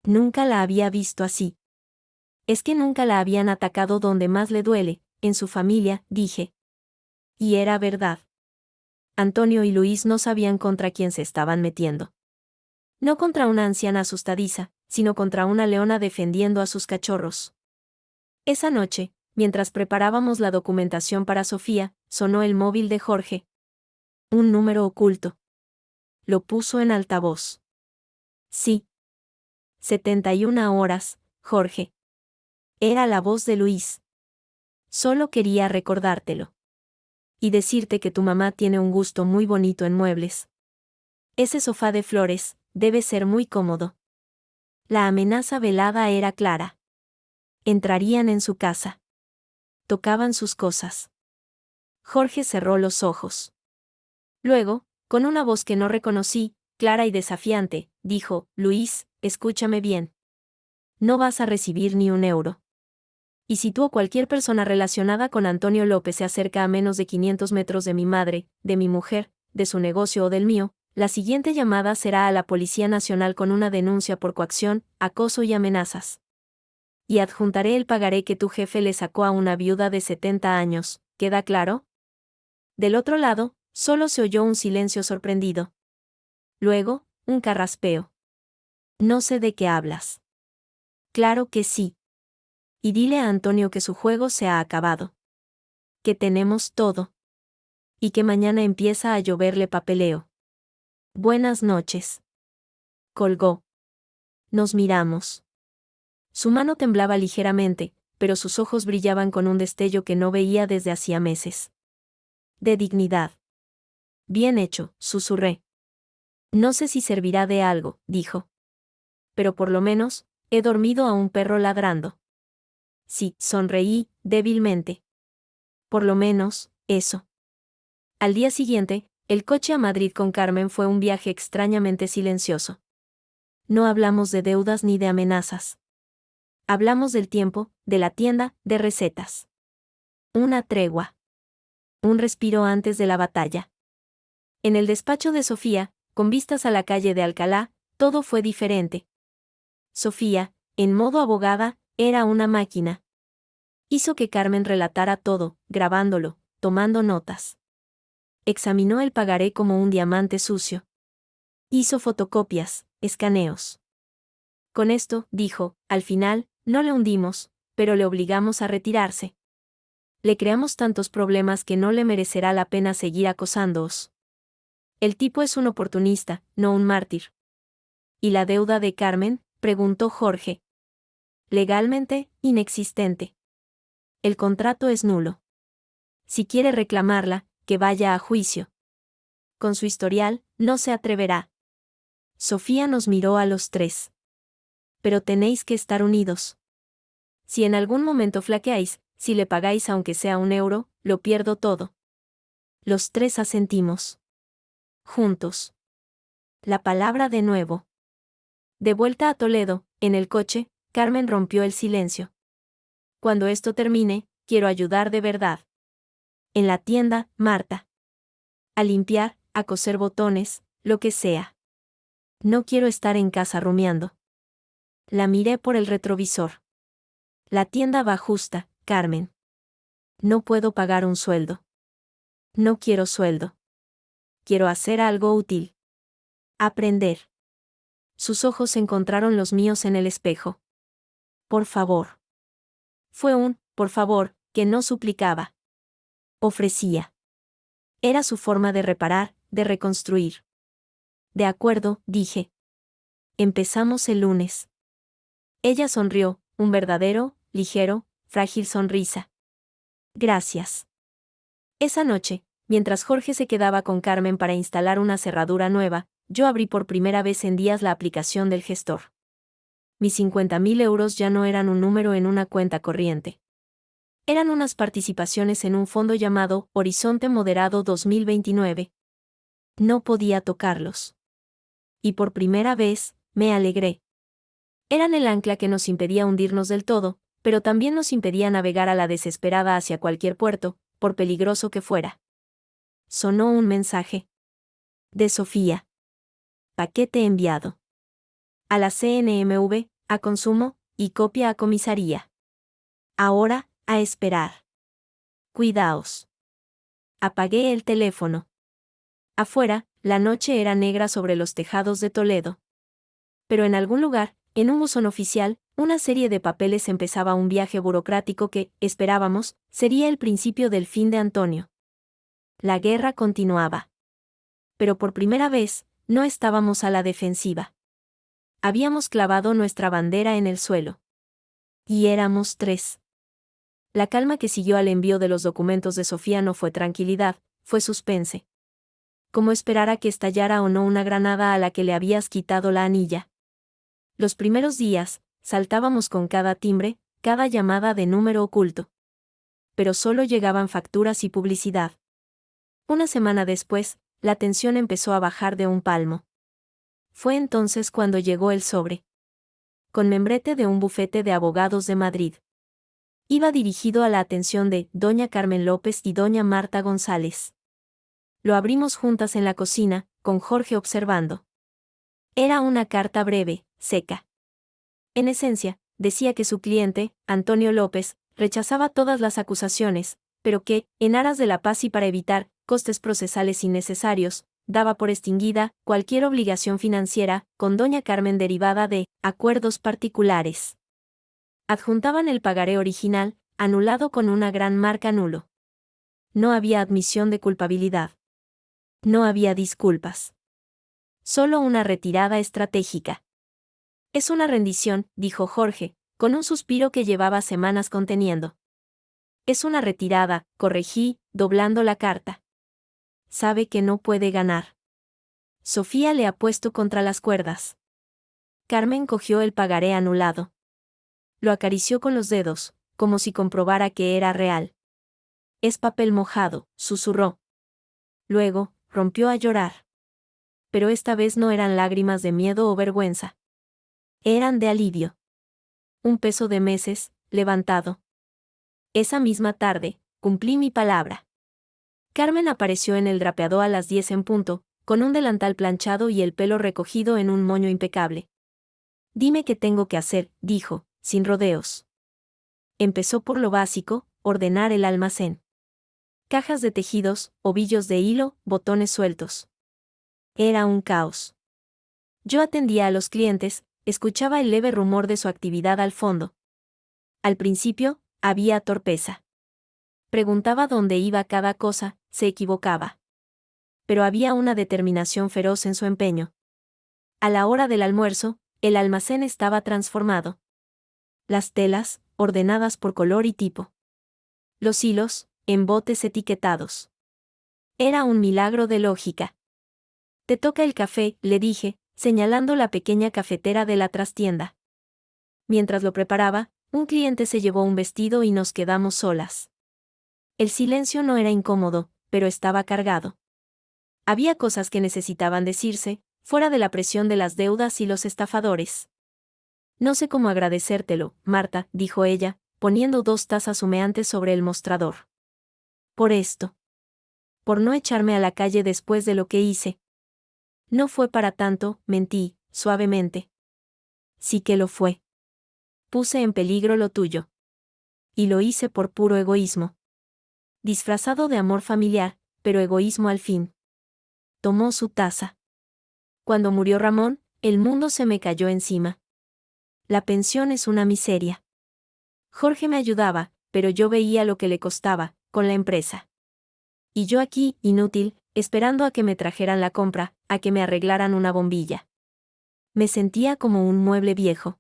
Nunca la había visto así. Es que nunca la habían atacado donde más le duele, en su familia, dije. Y era verdad. Antonio y Luis no sabían contra quién se estaban metiendo. No contra una anciana asustadiza, sino contra una leona defendiendo a sus cachorros. Esa noche, mientras preparábamos la documentación para Sofía, sonó el móvil de Jorge. Un número oculto. Lo puso en altavoz. Sí. 71 horas, Jorge. Era la voz de Luis. Solo quería recordártelo. Y decirte que tu mamá tiene un gusto muy bonito en muebles. Ese sofá de flores, debe ser muy cómodo. La amenaza velada era clara. Entrarían en su casa. Tocaban sus cosas. Jorge cerró los ojos. Luego, con una voz que no reconocí, clara y desafiante, dijo: Luis, escúchame bien. No vas a recibir ni un euro. Y si tú o cualquier persona relacionada con Antonio López se acerca a menos de 500 metros de mi madre, de mi mujer, de su negocio o del mío, la siguiente llamada será a la Policía Nacional con una denuncia por coacción, acoso y amenazas. Y adjuntaré el pagaré que tu jefe le sacó a una viuda de 70 años, ¿queda claro? Del otro lado, solo se oyó un silencio sorprendido. Luego, un carraspeo. No sé de qué hablas. Claro que sí. Y dile a Antonio que su juego se ha acabado. Que tenemos todo. Y que mañana empieza a lloverle papeleo. Buenas noches. Colgó. Nos miramos. Su mano temblaba ligeramente, pero sus ojos brillaban con un destello que no veía desde hacía meses. De dignidad. Bien hecho, susurré. No sé si servirá de algo, dijo. Pero por lo menos, he dormido a un perro ladrando. Sí, sonreí, débilmente. Por lo menos, eso. Al día siguiente, el coche a Madrid con Carmen fue un viaje extrañamente silencioso. No hablamos de deudas ni de amenazas. Hablamos del tiempo, de la tienda, de recetas. Una tregua. Un respiro antes de la batalla. En el despacho de Sofía, con vistas a la calle de Alcalá, todo fue diferente. Sofía, en modo abogada, era una máquina. Hizo que Carmen relatara todo, grabándolo, tomando notas. Examinó el pagaré como un diamante sucio. Hizo fotocopias, escaneos. Con esto, dijo, al final, no le hundimos, pero le obligamos a retirarse. Le creamos tantos problemas que no le merecerá la pena seguir acosándoos. El tipo es un oportunista, no un mártir. ¿Y la deuda de Carmen?, preguntó Jorge. Legalmente, inexistente. El contrato es nulo. Si quiere reclamarla, que vaya a juicio. Con su historial, no se atreverá. Sofía nos miró a los tres. Pero tenéis que estar unidos. Si en algún momento flaqueáis, si le pagáis aunque sea un euro, lo pierdo todo. Los tres asentimos. Juntos. La palabra de nuevo. De vuelta a Toledo, en el coche, Carmen rompió el silencio. Cuando esto termine, quiero ayudar de verdad. En la tienda, Marta. A limpiar, a coser botones, lo que sea. No quiero estar en casa rumiando. La miré por el retrovisor. La tienda va justa, Carmen. No puedo pagar un sueldo. No quiero sueldo. Quiero hacer algo útil. Aprender. Sus ojos encontraron los míos en el espejo. Por favor. Fue un, por favor, que no suplicaba. Ofrecía. Era su forma de reparar, de reconstruir. De acuerdo, dije. Empezamos el lunes. Ella sonrió, un verdadero, ligero, frágil sonrisa. Gracias. Esa noche, mientras Jorge se quedaba con Carmen para instalar una cerradura nueva, yo abrí por primera vez en días la aplicación del gestor. Mis 50.000 euros ya no eran un número en una cuenta corriente. Eran unas participaciones en un fondo llamado Horizonte Moderado 2029. No podía tocarlos. Y por primera vez, me alegré. Eran el ancla que nos impedía hundirnos del todo, pero también nos impedía navegar a la desesperada hacia cualquier puerto, por peligroso que fuera. Sonó un mensaje. De Sofía. Paquete enviado. A la CNMV, a consumo, y copia a comisaría. Ahora, a esperar. Cuidaos. Apagué el teléfono. Afuera, la noche era negra sobre los tejados de Toledo. Pero en algún lugar, en un buzón oficial, una serie de papeles empezaba un viaje burocrático que, esperábamos, sería el principio del fin de Antonio. La guerra continuaba. Pero por primera vez, no estábamos a la defensiva. Habíamos clavado nuestra bandera en el suelo. Y éramos tres. La calma que siguió al envío de los documentos de Sofía no fue tranquilidad, fue suspense. Como esperar a que estallara o no una granada a la que le habías quitado la anilla. Los primeros días, saltábamos con cada timbre, cada llamada de número oculto. Pero solo llegaban facturas y publicidad. Una semana después, la tensión empezó a bajar de un palmo. Fue entonces cuando llegó el sobre. Con membrete de un bufete de abogados de Madrid. Iba dirigido a la atención de doña Carmen López y doña Marta González. Lo abrimos juntas en la cocina, con Jorge observando. Era una carta breve, seca. En esencia, decía que su cliente, Antonio López, rechazaba todas las acusaciones, pero que, en aras de la paz y para evitar costes procesales innecesarios, daba por extinguida cualquier obligación financiera con doña Carmen derivada de acuerdos particulares. Adjuntaban el pagaré original, anulado con una gran marca nulo. No había admisión de culpabilidad. No había disculpas. Solo una retirada estratégica. Es una rendición, dijo Jorge, con un suspiro que llevaba semanas conteniendo. Es una retirada, corregí, doblando la carta. Sabe que no puede ganar. Sofía le ha puesto contra las cuerdas. Carmen cogió el pagaré anulado. Lo acarició con los dedos, como si comprobara que era real. Es papel mojado, susurró. Luego, rompió a llorar. Pero esta vez no eran lágrimas de miedo o vergüenza. Eran de alivio. Un peso de meses, levantado. Esa misma tarde, cumplí mi palabra. Carmen apareció en el drapeado a las 10 en punto, con un delantal planchado y el pelo recogido en un moño impecable. Dime qué tengo que hacer, dijo, sin rodeos. Empezó por lo básico, ordenar el almacén. Cajas de tejidos, ovillos de hilo, botones sueltos. Era un caos. Yo atendía a los clientes, escuchaba el leve rumor de su actividad al fondo. Al principio, había torpeza. Preguntaba dónde iba cada cosa, se equivocaba. Pero había una determinación feroz en su empeño. A la hora del almuerzo, el almacén estaba transformado. Las telas, ordenadas por color y tipo. Los hilos, en botes etiquetados. Era un milagro de lógica. Te toca el café, le dije, señalando la pequeña cafetera de la trastienda. Mientras lo preparaba, un cliente se llevó un vestido y nos quedamos solas. El silencio no era incómodo, pero estaba cargado. Había cosas que necesitaban decirse, fuera de la presión de las deudas y los estafadores. No sé cómo agradecértelo, Marta, dijo ella, poniendo 2 tazas humeantes sobre el mostrador. Por esto. Por no echarme a la calle después de lo que hice. No fue para tanto, mentí, suavemente. Sí que lo fue. Puse en peligro lo tuyo. Y lo hice por puro egoísmo. Disfrazado de amor familiar, pero egoísmo al fin. Tomó su taza. Cuando murió Ramón, el mundo se me cayó encima. La pensión es una miseria. Jorge me ayudaba, pero yo veía lo que le costaba, con la empresa. Y yo aquí, inútil, esperando a que me trajeran la compra, a que me arreglaran una bombilla. Me sentía como un mueble viejo.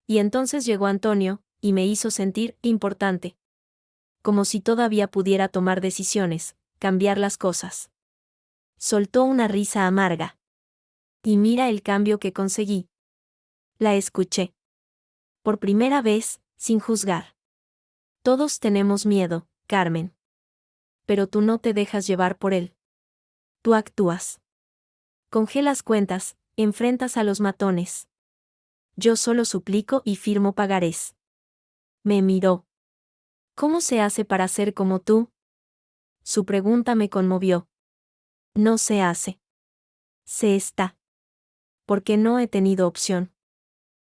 Y entonces llegó Antonio, y me hizo sentir importante. Como si todavía pudiera tomar decisiones, cambiar las cosas. Soltó una risa amarga. Y mira el cambio que conseguí. La escuché. Por primera vez, sin juzgar. Todos tenemos miedo, Carmen. Pero tú no te dejas llevar por él. Tú actúas. Congelas cuentas, enfrentas a los matones. Yo solo suplico y firmo pagarés. Me miró. ¿Cómo se hace para ser como tú? Su pregunta me conmovió. No se hace. Se está. Porque no he tenido opción.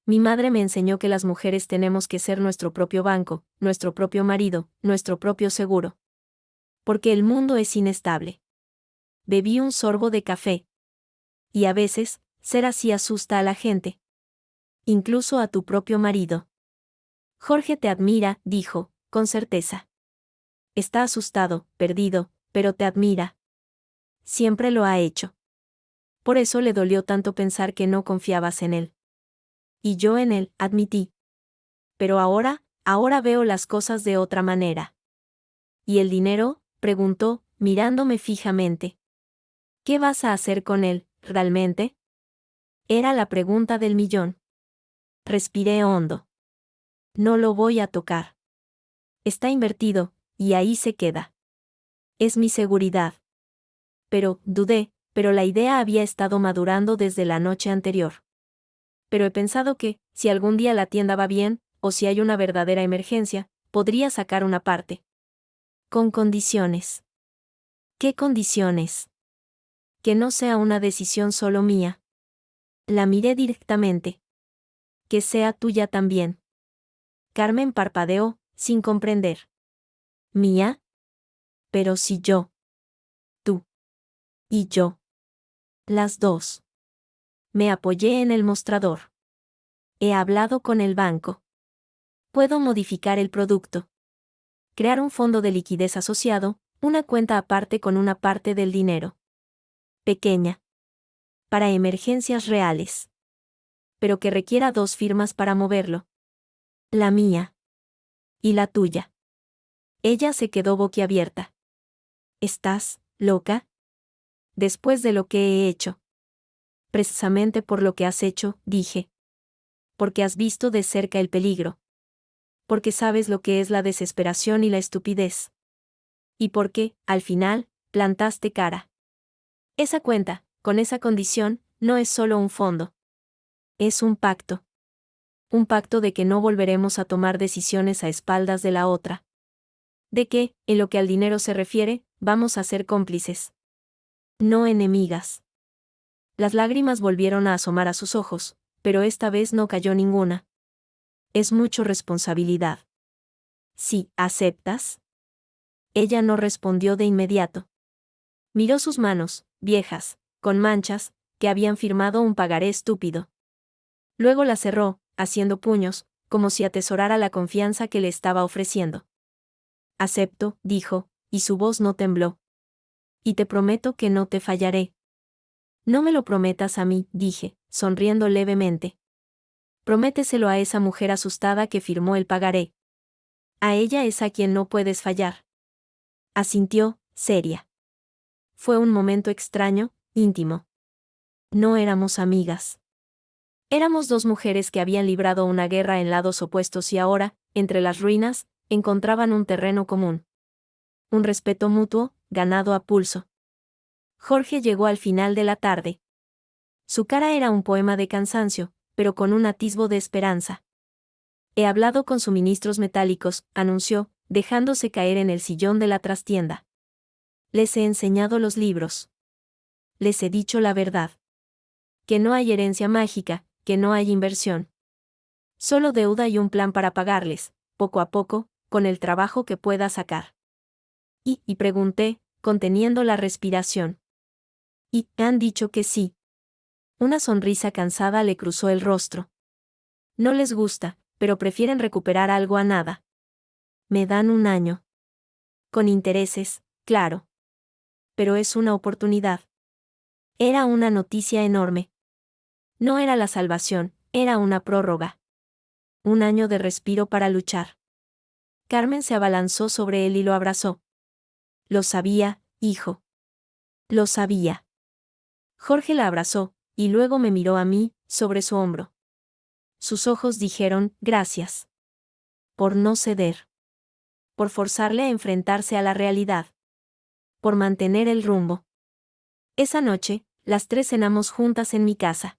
Mi madre me enseñó que las mujeres tenemos que ser nuestro propio banco, nuestro propio marido, nuestro propio seguro. Porque el mundo es inestable. Bebí un sorbo de café. Y a veces, ser así asusta a la gente. Incluso a tu propio marido. Jorge te admira, dijo, con certeza. Está asustado, perdido, pero te admira. Siempre lo ha hecho. Por eso le dolió tanto pensar que no confiabas en él. Y yo en él, admití. Pero ahora veo las cosas de otra manera. ¿Y el dinero?, preguntó, mirándome fijamente. ¿Qué vas a hacer con él, realmente? Era la pregunta del millón. Respiré hondo. No lo voy a tocar. Está invertido, y ahí se queda. Es mi seguridad. Pero, dudé, pero la idea había estado madurando desde la noche anterior. Pero he pensado que, si algún día la tienda va bien, o si hay una verdadera emergencia, podría sacar una parte. Con condiciones. ¿Qué condiciones? Que no sea una decisión solo mía. La miré directamente. Que sea tuya también. Carmen parpadeó, sin comprender. ¿Mía? Pero si yo. Tú. Y yo. Las dos. Me apoyé en el mostrador. He hablado con el banco. Puedo modificar el producto. Crear un fondo de liquidez asociado, una cuenta aparte con una parte del dinero. Pequeña. Para emergencias reales. Pero que requiera 2 firmas para moverlo. La mía. Y la tuya. Ella se quedó boquiabierta. ¿Estás loca? Después de lo que he hecho. Precisamente por lo que has hecho, dije. Porque has visto de cerca el peligro. Porque sabes lo que es la desesperación y la estupidez. Y porque, al final, plantaste cara. Esa cuenta, con esa condición, no es solo un fondo. Es un pacto. Un pacto de que no volveremos a tomar decisiones a espaldas de la otra. De que, en lo que al dinero se refiere, vamos a ser cómplices. No enemigas. Las lágrimas volvieron a asomar a sus ojos, pero esta vez no cayó ninguna. Es mucho responsabilidad. Sí, ¿aceptas? Ella no respondió de inmediato. Miró sus manos, viejas, con manchas, que habían firmado un pagaré estúpido. Luego la cerró, haciendo puños, como si atesorara la confianza que le estaba ofreciendo. Acepto, dijo, y su voz no tembló. Y te prometo que no te fallaré. No me lo prometas a mí, dije, sonriendo levemente. Prométeselo a esa mujer asustada que firmó el pagaré. A ella es a quien no puedes fallar. Asintió, seria. Fue un momento extraño, íntimo. No éramos amigas. Éramos 2 mujeres que habían librado una guerra en lados opuestos y ahora, entre las ruinas, encontraban un terreno común. Un respeto mutuo, ganado a pulso. Jorge llegó al final de la tarde. Su cara era un poema de cansancio, pero con un atisbo de esperanza. He hablado con suministros metálicos, anunció, dejándose caer en el sillón de la trastienda. Les he enseñado los libros. Les he dicho la verdad. Que no hay herencia mágica, que no hay inversión. Solo deuda y un plan para pagarles, poco a poco, con el trabajo que pueda sacar. Y pregunté, conteniendo la respiración. Y han dicho que sí. Una sonrisa cansada le cruzó el rostro. No les gusta, pero prefieren recuperar algo a nada. Me dan 1 año. Con intereses, claro. Pero es una oportunidad. Era una noticia enorme. No era la salvación, era una prórroga. 1 año de respiro para luchar. Carmen se abalanzó sobre él y lo abrazó. Lo sabía, hijo. Lo sabía. Jorge la abrazó, y luego me miró a mí, sobre su hombro. Sus ojos dijeron, gracias. Por no ceder. Por forzarle a enfrentarse a la realidad. Por mantener el rumbo. Esa noche, las 3 cenamos juntas en mi casa.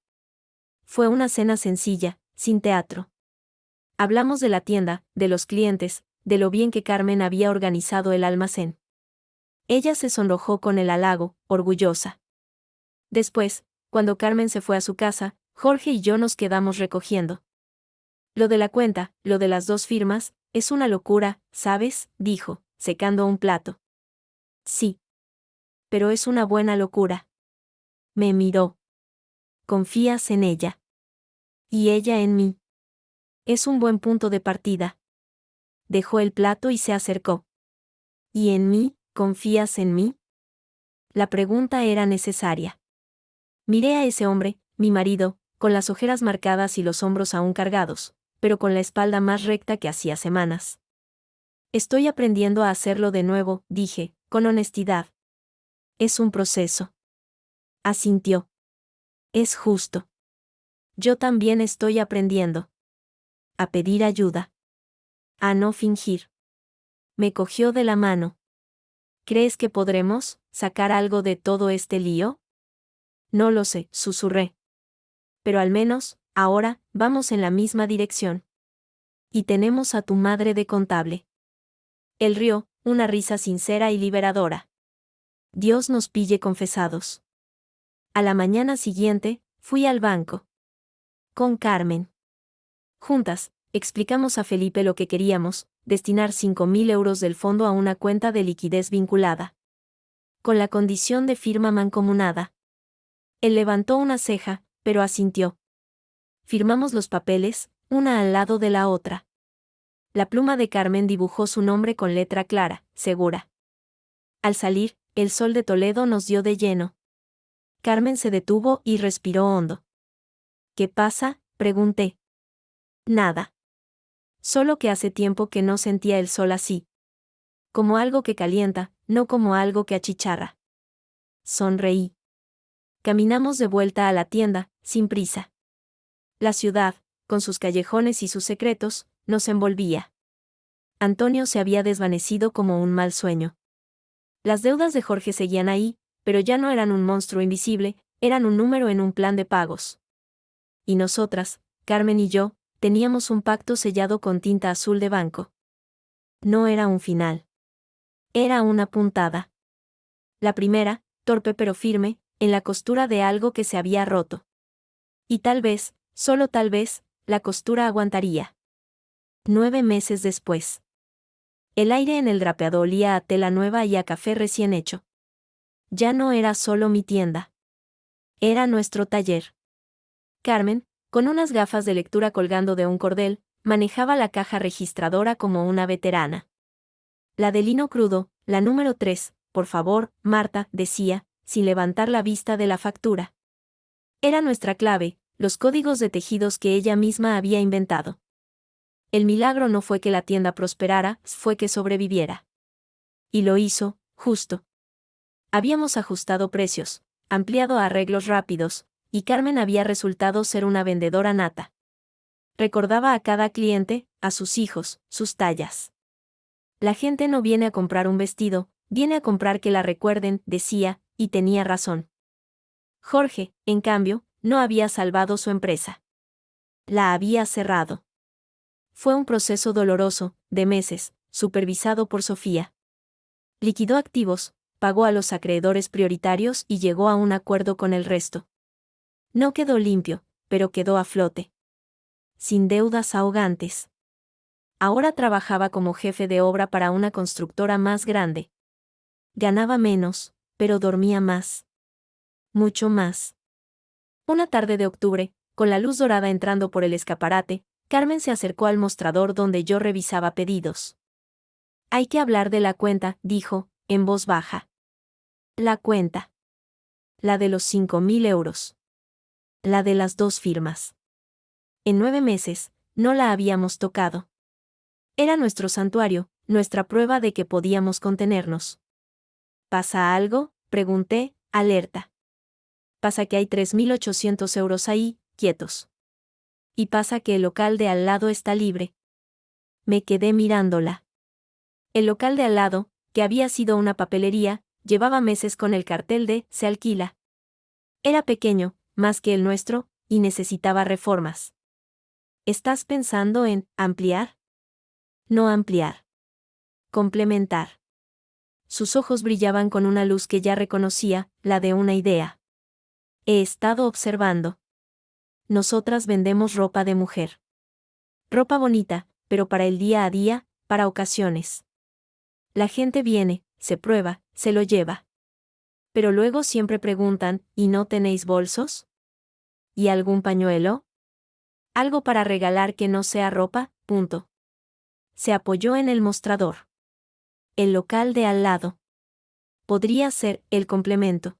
Fue una cena sencilla, sin teatro. Hablamos de la tienda, de los clientes, de lo bien que Carmen había organizado el almacén. Ella se sonrojó con el halago, orgullosa. Después, cuando Carmen se fue a su casa, Jorge y yo nos quedamos recogiendo. Lo de la cuenta, lo de las 2 firmas, es una locura, ¿sabes?, dijo, secando un plato. Sí. Pero es una buena locura. Me miró. ¿Confías en ella? Y ella en mí. Es un buen punto de partida. Dejó el plato y se acercó. ¿Y en mí, confías en mí? La pregunta era necesaria. Miré a ese hombre, mi marido, con las ojeras marcadas y los hombros aún cargados, pero con la espalda más recta que hacía semanas. Estoy aprendiendo a hacerlo de nuevo, dije, con honestidad. Es un proceso. Asintió. Es justo. Yo también estoy aprendiendo. a pedir ayuda. A no fingir. Me cogió de la mano. ¿Crees que podremos sacar algo de todo este lío? No lo sé, susurré. Pero al menos, ahora, vamos en la misma dirección. Y tenemos a tu madre de contable. Él rió, una risa sincera y liberadora. Dios nos pille confesados. A la mañana siguiente, fui al banco. Con Carmen. Juntas, explicamos a Felipe lo que queríamos, destinar 5.000 euros del fondo a una cuenta de liquidez vinculada. Con la condición de firma mancomunada. Él levantó una ceja, pero asintió. Firmamos los papeles, una al lado de la otra. La pluma de Carmen dibujó su nombre con letra clara, segura. Al salir, el sol de Toledo nos dio de lleno. Carmen se detuvo y respiró hondo. ¿Qué pasa?, pregunté. Nada. Solo que hace tiempo que no sentía el sol así. Como algo que calienta, no como algo que achicharra. Sonreí. Caminamos de vuelta a la tienda, sin prisa. La ciudad, con sus callejones y sus secretos, nos envolvía. Antonio se había desvanecido como un mal sueño. Las deudas de Jorge seguían ahí, pero ya no eran un monstruo invisible, eran un número en un plan de pagos. Y nosotras, Carmen y yo, teníamos un pacto sellado con tinta azul de banco. No era un final. Era una puntada. La primera, torpe pero firme, en la costura de algo que se había roto. Y tal vez, solo tal vez, la costura aguantaría. 9 meses después. El aire en el drapeado olía a tela nueva y a café recién hecho. Ya no era solo mi tienda. Era nuestro taller. Carmen, con unas gafas de lectura colgando de un cordel, manejaba la caja registradora como una veterana. La de lino crudo, la número 3, por favor, Marta, decía, sin levantar la vista de la factura. Era nuestra clave, los códigos de tejidos que ella misma había inventado. El milagro no fue que la tienda prosperara, fue que sobreviviera. Y lo hizo, justo. Habíamos ajustado precios, ampliado arreglos rápidos, y Carmen había resultado ser una vendedora nata. Recordaba a cada cliente, a sus hijos, sus tallas. La gente no viene a comprar un vestido, viene a comprar que la recuerden, decía, y tenía razón. Jorge, en cambio, no había salvado su empresa. La había cerrado. Fue un proceso doloroso, de meses, supervisado por Sofía. Liquidó activos, pagó a los acreedores prioritarios y llegó a un acuerdo con el resto. No quedó limpio, pero quedó a flote. Sin deudas ahogantes. Ahora trabajaba como jefe de obra para una constructora más grande. Ganaba menos, pero dormía más. Mucho más. Una tarde de octubre, con la luz dorada entrando por el escaparate, Carmen se acercó al mostrador donde yo revisaba pedidos. Hay que hablar de la cuenta, dijo, en voz baja. La cuenta. La de los 5.000 euros. La de las 2 firmas. En 9 meses, no la habíamos tocado. Era nuestro santuario, nuestra prueba de que podíamos contenernos. ¿Pasa algo?, pregunté, alerta. Pasa que hay 3.800 euros ahí, quietos. Y pasa que el local de al lado está libre. Me quedé mirándola. El local de al lado, que había sido una papelería, llevaba meses con el cartel de «se alquila». Era pequeño, más que el nuestro, y necesitaba reformas. ¿Estás pensando en ampliar? No ampliar. Complementar. Sus ojos brillaban con una luz que ya reconocía, la de una idea. He estado observando. Nosotras vendemos ropa de mujer. Ropa bonita, pero para el día a día, para ocasiones. La gente viene, se prueba, se lo lleva. Pero luego siempre preguntan, ¿y no tenéis bolsos? ¿Y algún pañuelo? Algo para regalar que no sea ropa, punto. Se apoyó en el mostrador. El local de al lado. Podría ser el complemento.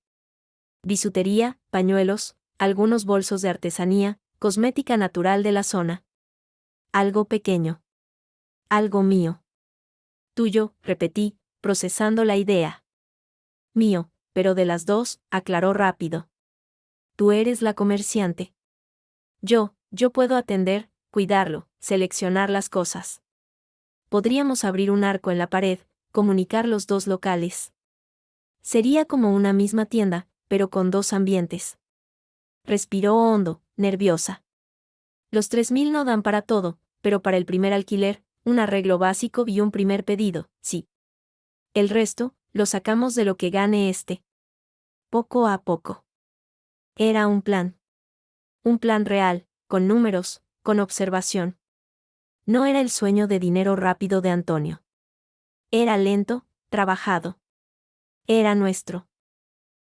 Bisutería, pañuelos, algunos bolsos de artesanía, cosmética natural de la zona. Algo pequeño. Algo mío. Tuyo, repetí, procesando la idea. Mío, pero de las dos, aclaró rápido. Tú eres la comerciante. Yo puedo atender, cuidarlo, seleccionar las cosas. Podríamos abrir un arco en la pared, comunicar los dos locales. Sería como una misma tienda, pero con dos ambientes. Respiró hondo, nerviosa. Los 3.000 no dan para todo, pero para el primer alquiler, un arreglo básico y un primer pedido, sí. El resto, lo sacamos de lo que gane este. Poco a poco. Era un plan. Un plan real, con números, con observación. No era el sueño de dinero rápido de Antonio. Era lento, trabajado. Era nuestro.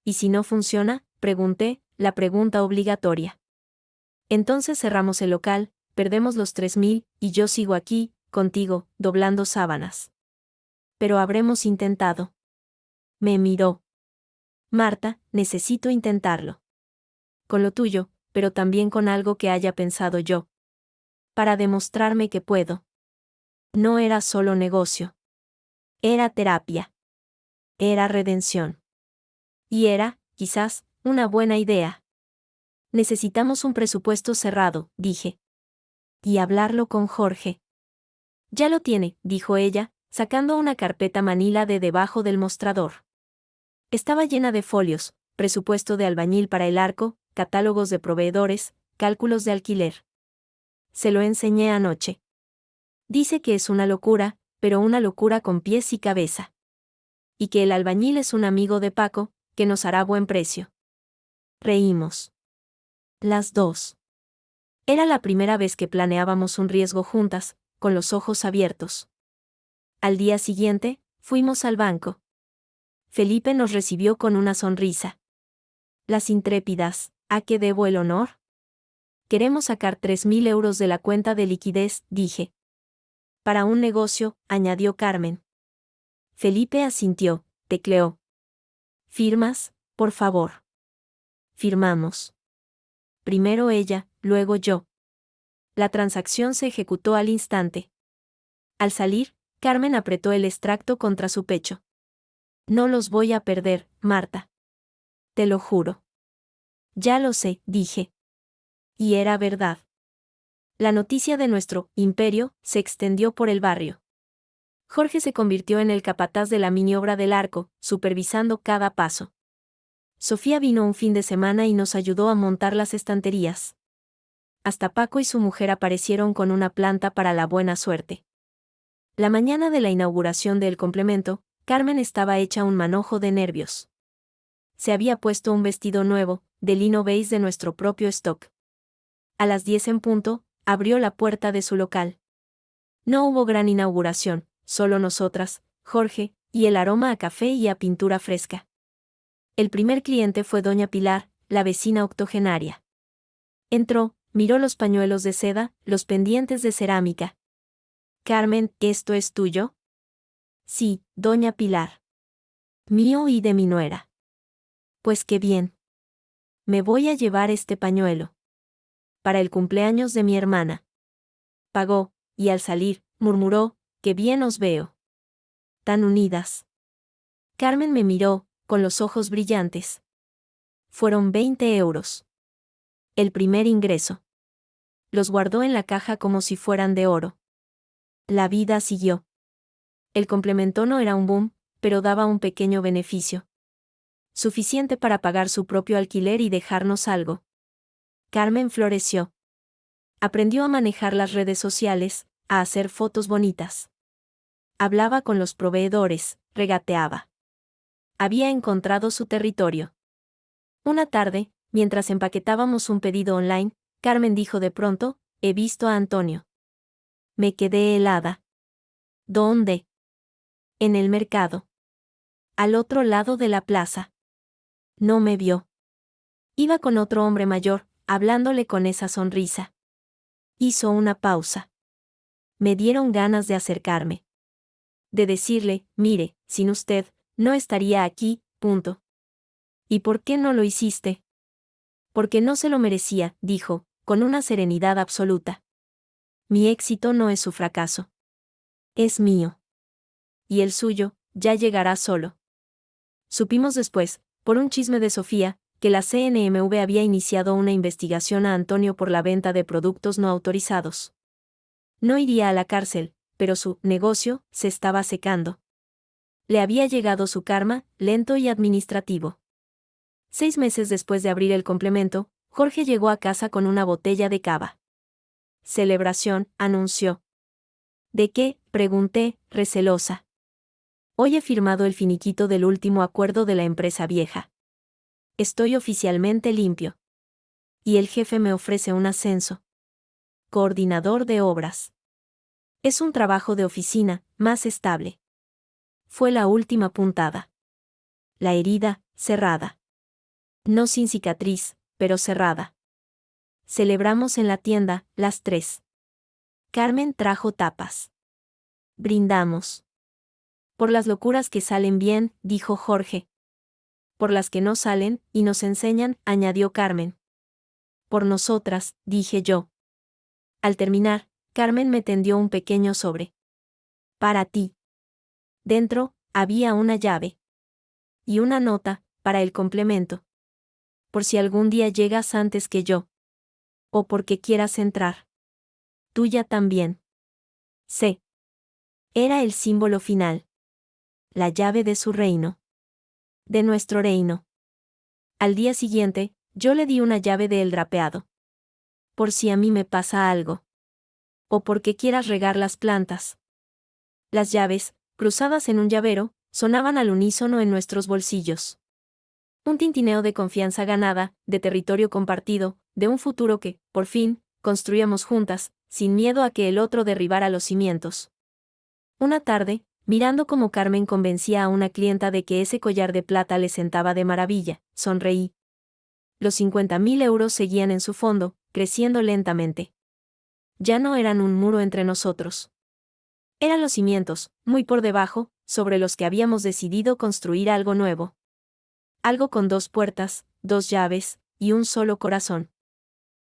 ¿Y si no funciona?, pregunté, la pregunta obligatoria. Entonces cerramos el local, perdemos los 3.000, y yo sigo aquí, contigo, doblando sábanas. Pero habremos intentado. Me miró. Marta, necesito intentarlo. Con lo tuyo, pero también con algo que haya pensado yo. Para demostrarme que puedo. No era solo negocio. Era terapia. Era redención. Y era, quizás, una buena idea. Necesitamos un presupuesto cerrado, dije. Y hablarlo con Jorge. Ya lo tiene, dijo ella, sacando una carpeta manila de debajo del mostrador. Estaba llena de folios, presupuesto de albañil para el arco, catálogos de proveedores, cálculos de alquiler. Se lo enseñé anoche. Dice que es una locura, pero una locura con pies y cabeza. Y que el albañil es un amigo de Paco, que nos hará buen precio. Reímos. Las dos. Era la primera vez que planeábamos un riesgo juntas, con los ojos abiertos. Al día siguiente, fuimos al banco. Felipe nos recibió con una sonrisa. Las intrépidas, ¿a qué debo el honor? Queremos sacar 3.000 euros de la cuenta de liquidez, dije. Para un negocio, añadió Carmen. Felipe asintió, tecleó. ¿Firmas, por favor? Firmamos. Primero ella, luego yo. La transacción se ejecutó al instante. Al salir, Carmen apretó el extracto contra su pecho. No los voy a perder, Marta. Te lo juro. Ya lo sé, dije. Y era verdad. La noticia de nuestro imperio se extendió por el barrio. Jorge se convirtió en el capataz de la mini obra del arco, supervisando cada paso. Sofía vino un fin de semana y nos ayudó a montar las estanterías. Hasta Paco y su mujer aparecieron con una planta para la buena suerte. La mañana de la inauguración del complemento, Carmen estaba hecha un manojo de nervios. Se había puesto un vestido nuevo, de lino beige de nuestro propio stock. A las 10 en punto, abrió la puerta de su local. No hubo gran inauguración, solo nosotras, Jorge, y el aroma a café y a pintura fresca. El primer cliente fue doña Pilar, la vecina octogenaria. Entró, miró los pañuelos de seda, los pendientes de cerámica. Carmen, ¿esto es tuyo? Sí, doña Pilar. Mío y de mi nuera. Pues qué bien. Me voy a llevar este pañuelo. Para el cumpleaños de mi hermana. Pagó, y al salir, murmuró, qué bien os veo. Tan unidas. Carmen me miró, con los ojos brillantes. Fueron 20 euros. El primer ingreso. Los guardó en la caja como si fueran de oro. La vida siguió. El complemento no era un boom, pero daba un pequeño beneficio. Suficiente para pagar su propio alquiler y dejarnos algo. Carmen floreció. Aprendió a manejar las redes sociales, a hacer fotos bonitas. Hablaba con los proveedores, regateaba. Había encontrado su territorio. Una tarde, mientras empaquetábamos un pedido online, Carmen dijo de pronto, he visto a Antonio. Me quedé helada. ¿Dónde? En el mercado. Al otro lado de la plaza. No me vio. Iba con otro hombre mayor, hablándole con esa sonrisa. Hizo una pausa. Me dieron ganas de acercarme. De decirle, mire, sin usted, no estaría aquí, punto. ¿Y por qué no lo hiciste? Porque no se lo merecía, dijo, con una serenidad absoluta. Mi éxito no es su fracaso. Es mío. Y el suyo, ya llegará solo. Supimos después, por un chisme de Sofía, que la CNMV había iniciado una investigación a Antonio por la venta de productos no autorizados. No iría a la cárcel, pero su negocio se estaba secando. Le había llegado su karma, lento y administrativo. 6 meses después de abrir el complemento, Jorge llegó a casa con una botella de cava. Celebración, anunció. ¿De qué?, pregunté, recelosa. Hoy he firmado el finiquito del último acuerdo de la empresa vieja. Estoy oficialmente limpio. Y el jefe me ofrece un ascenso. Coordinador de obras. Es un trabajo de oficina, más estable. Fue la última puntada. La herida, cerrada. No sin cicatriz, pero cerrada. Celebramos en la tienda, las 3. Carmen trajo tapas. Brindamos. Por las locuras que salen bien, dijo Jorge. Por las que no salen, y nos enseñan, añadió Carmen. Por nosotras, dije yo. Al terminar, Carmen me tendió un pequeño sobre. Para ti. Dentro, había una llave. Y una nota, para el complemento. Por si algún día llegas antes que yo. O porque quieras entrar. Tuya también. C. Era el símbolo final. La llave de su reino. De nuestro reino. Al día siguiente, yo le di una llave de El Drapeado. Por si a mí me pasa algo. O porque quieras regar las plantas. Las llaves, cruzadas en un llavero, sonaban al unísono en nuestros bolsillos. Un tintineo de confianza ganada, de territorio compartido, de un futuro que, por fin, construíamos juntas, sin miedo a que el otro derribara los cimientos. Una tarde, mirando cómo Carmen convencía a una clienta de que ese collar de plata le sentaba de maravilla, sonreí. Los 50.000 euros seguían en su fondo, creciendo lentamente. Ya no eran un muro entre nosotros. Eran los cimientos, muy por debajo, sobre los que habíamos decidido construir algo nuevo. Algo con 2 puertas, 2 llaves, y un solo corazón.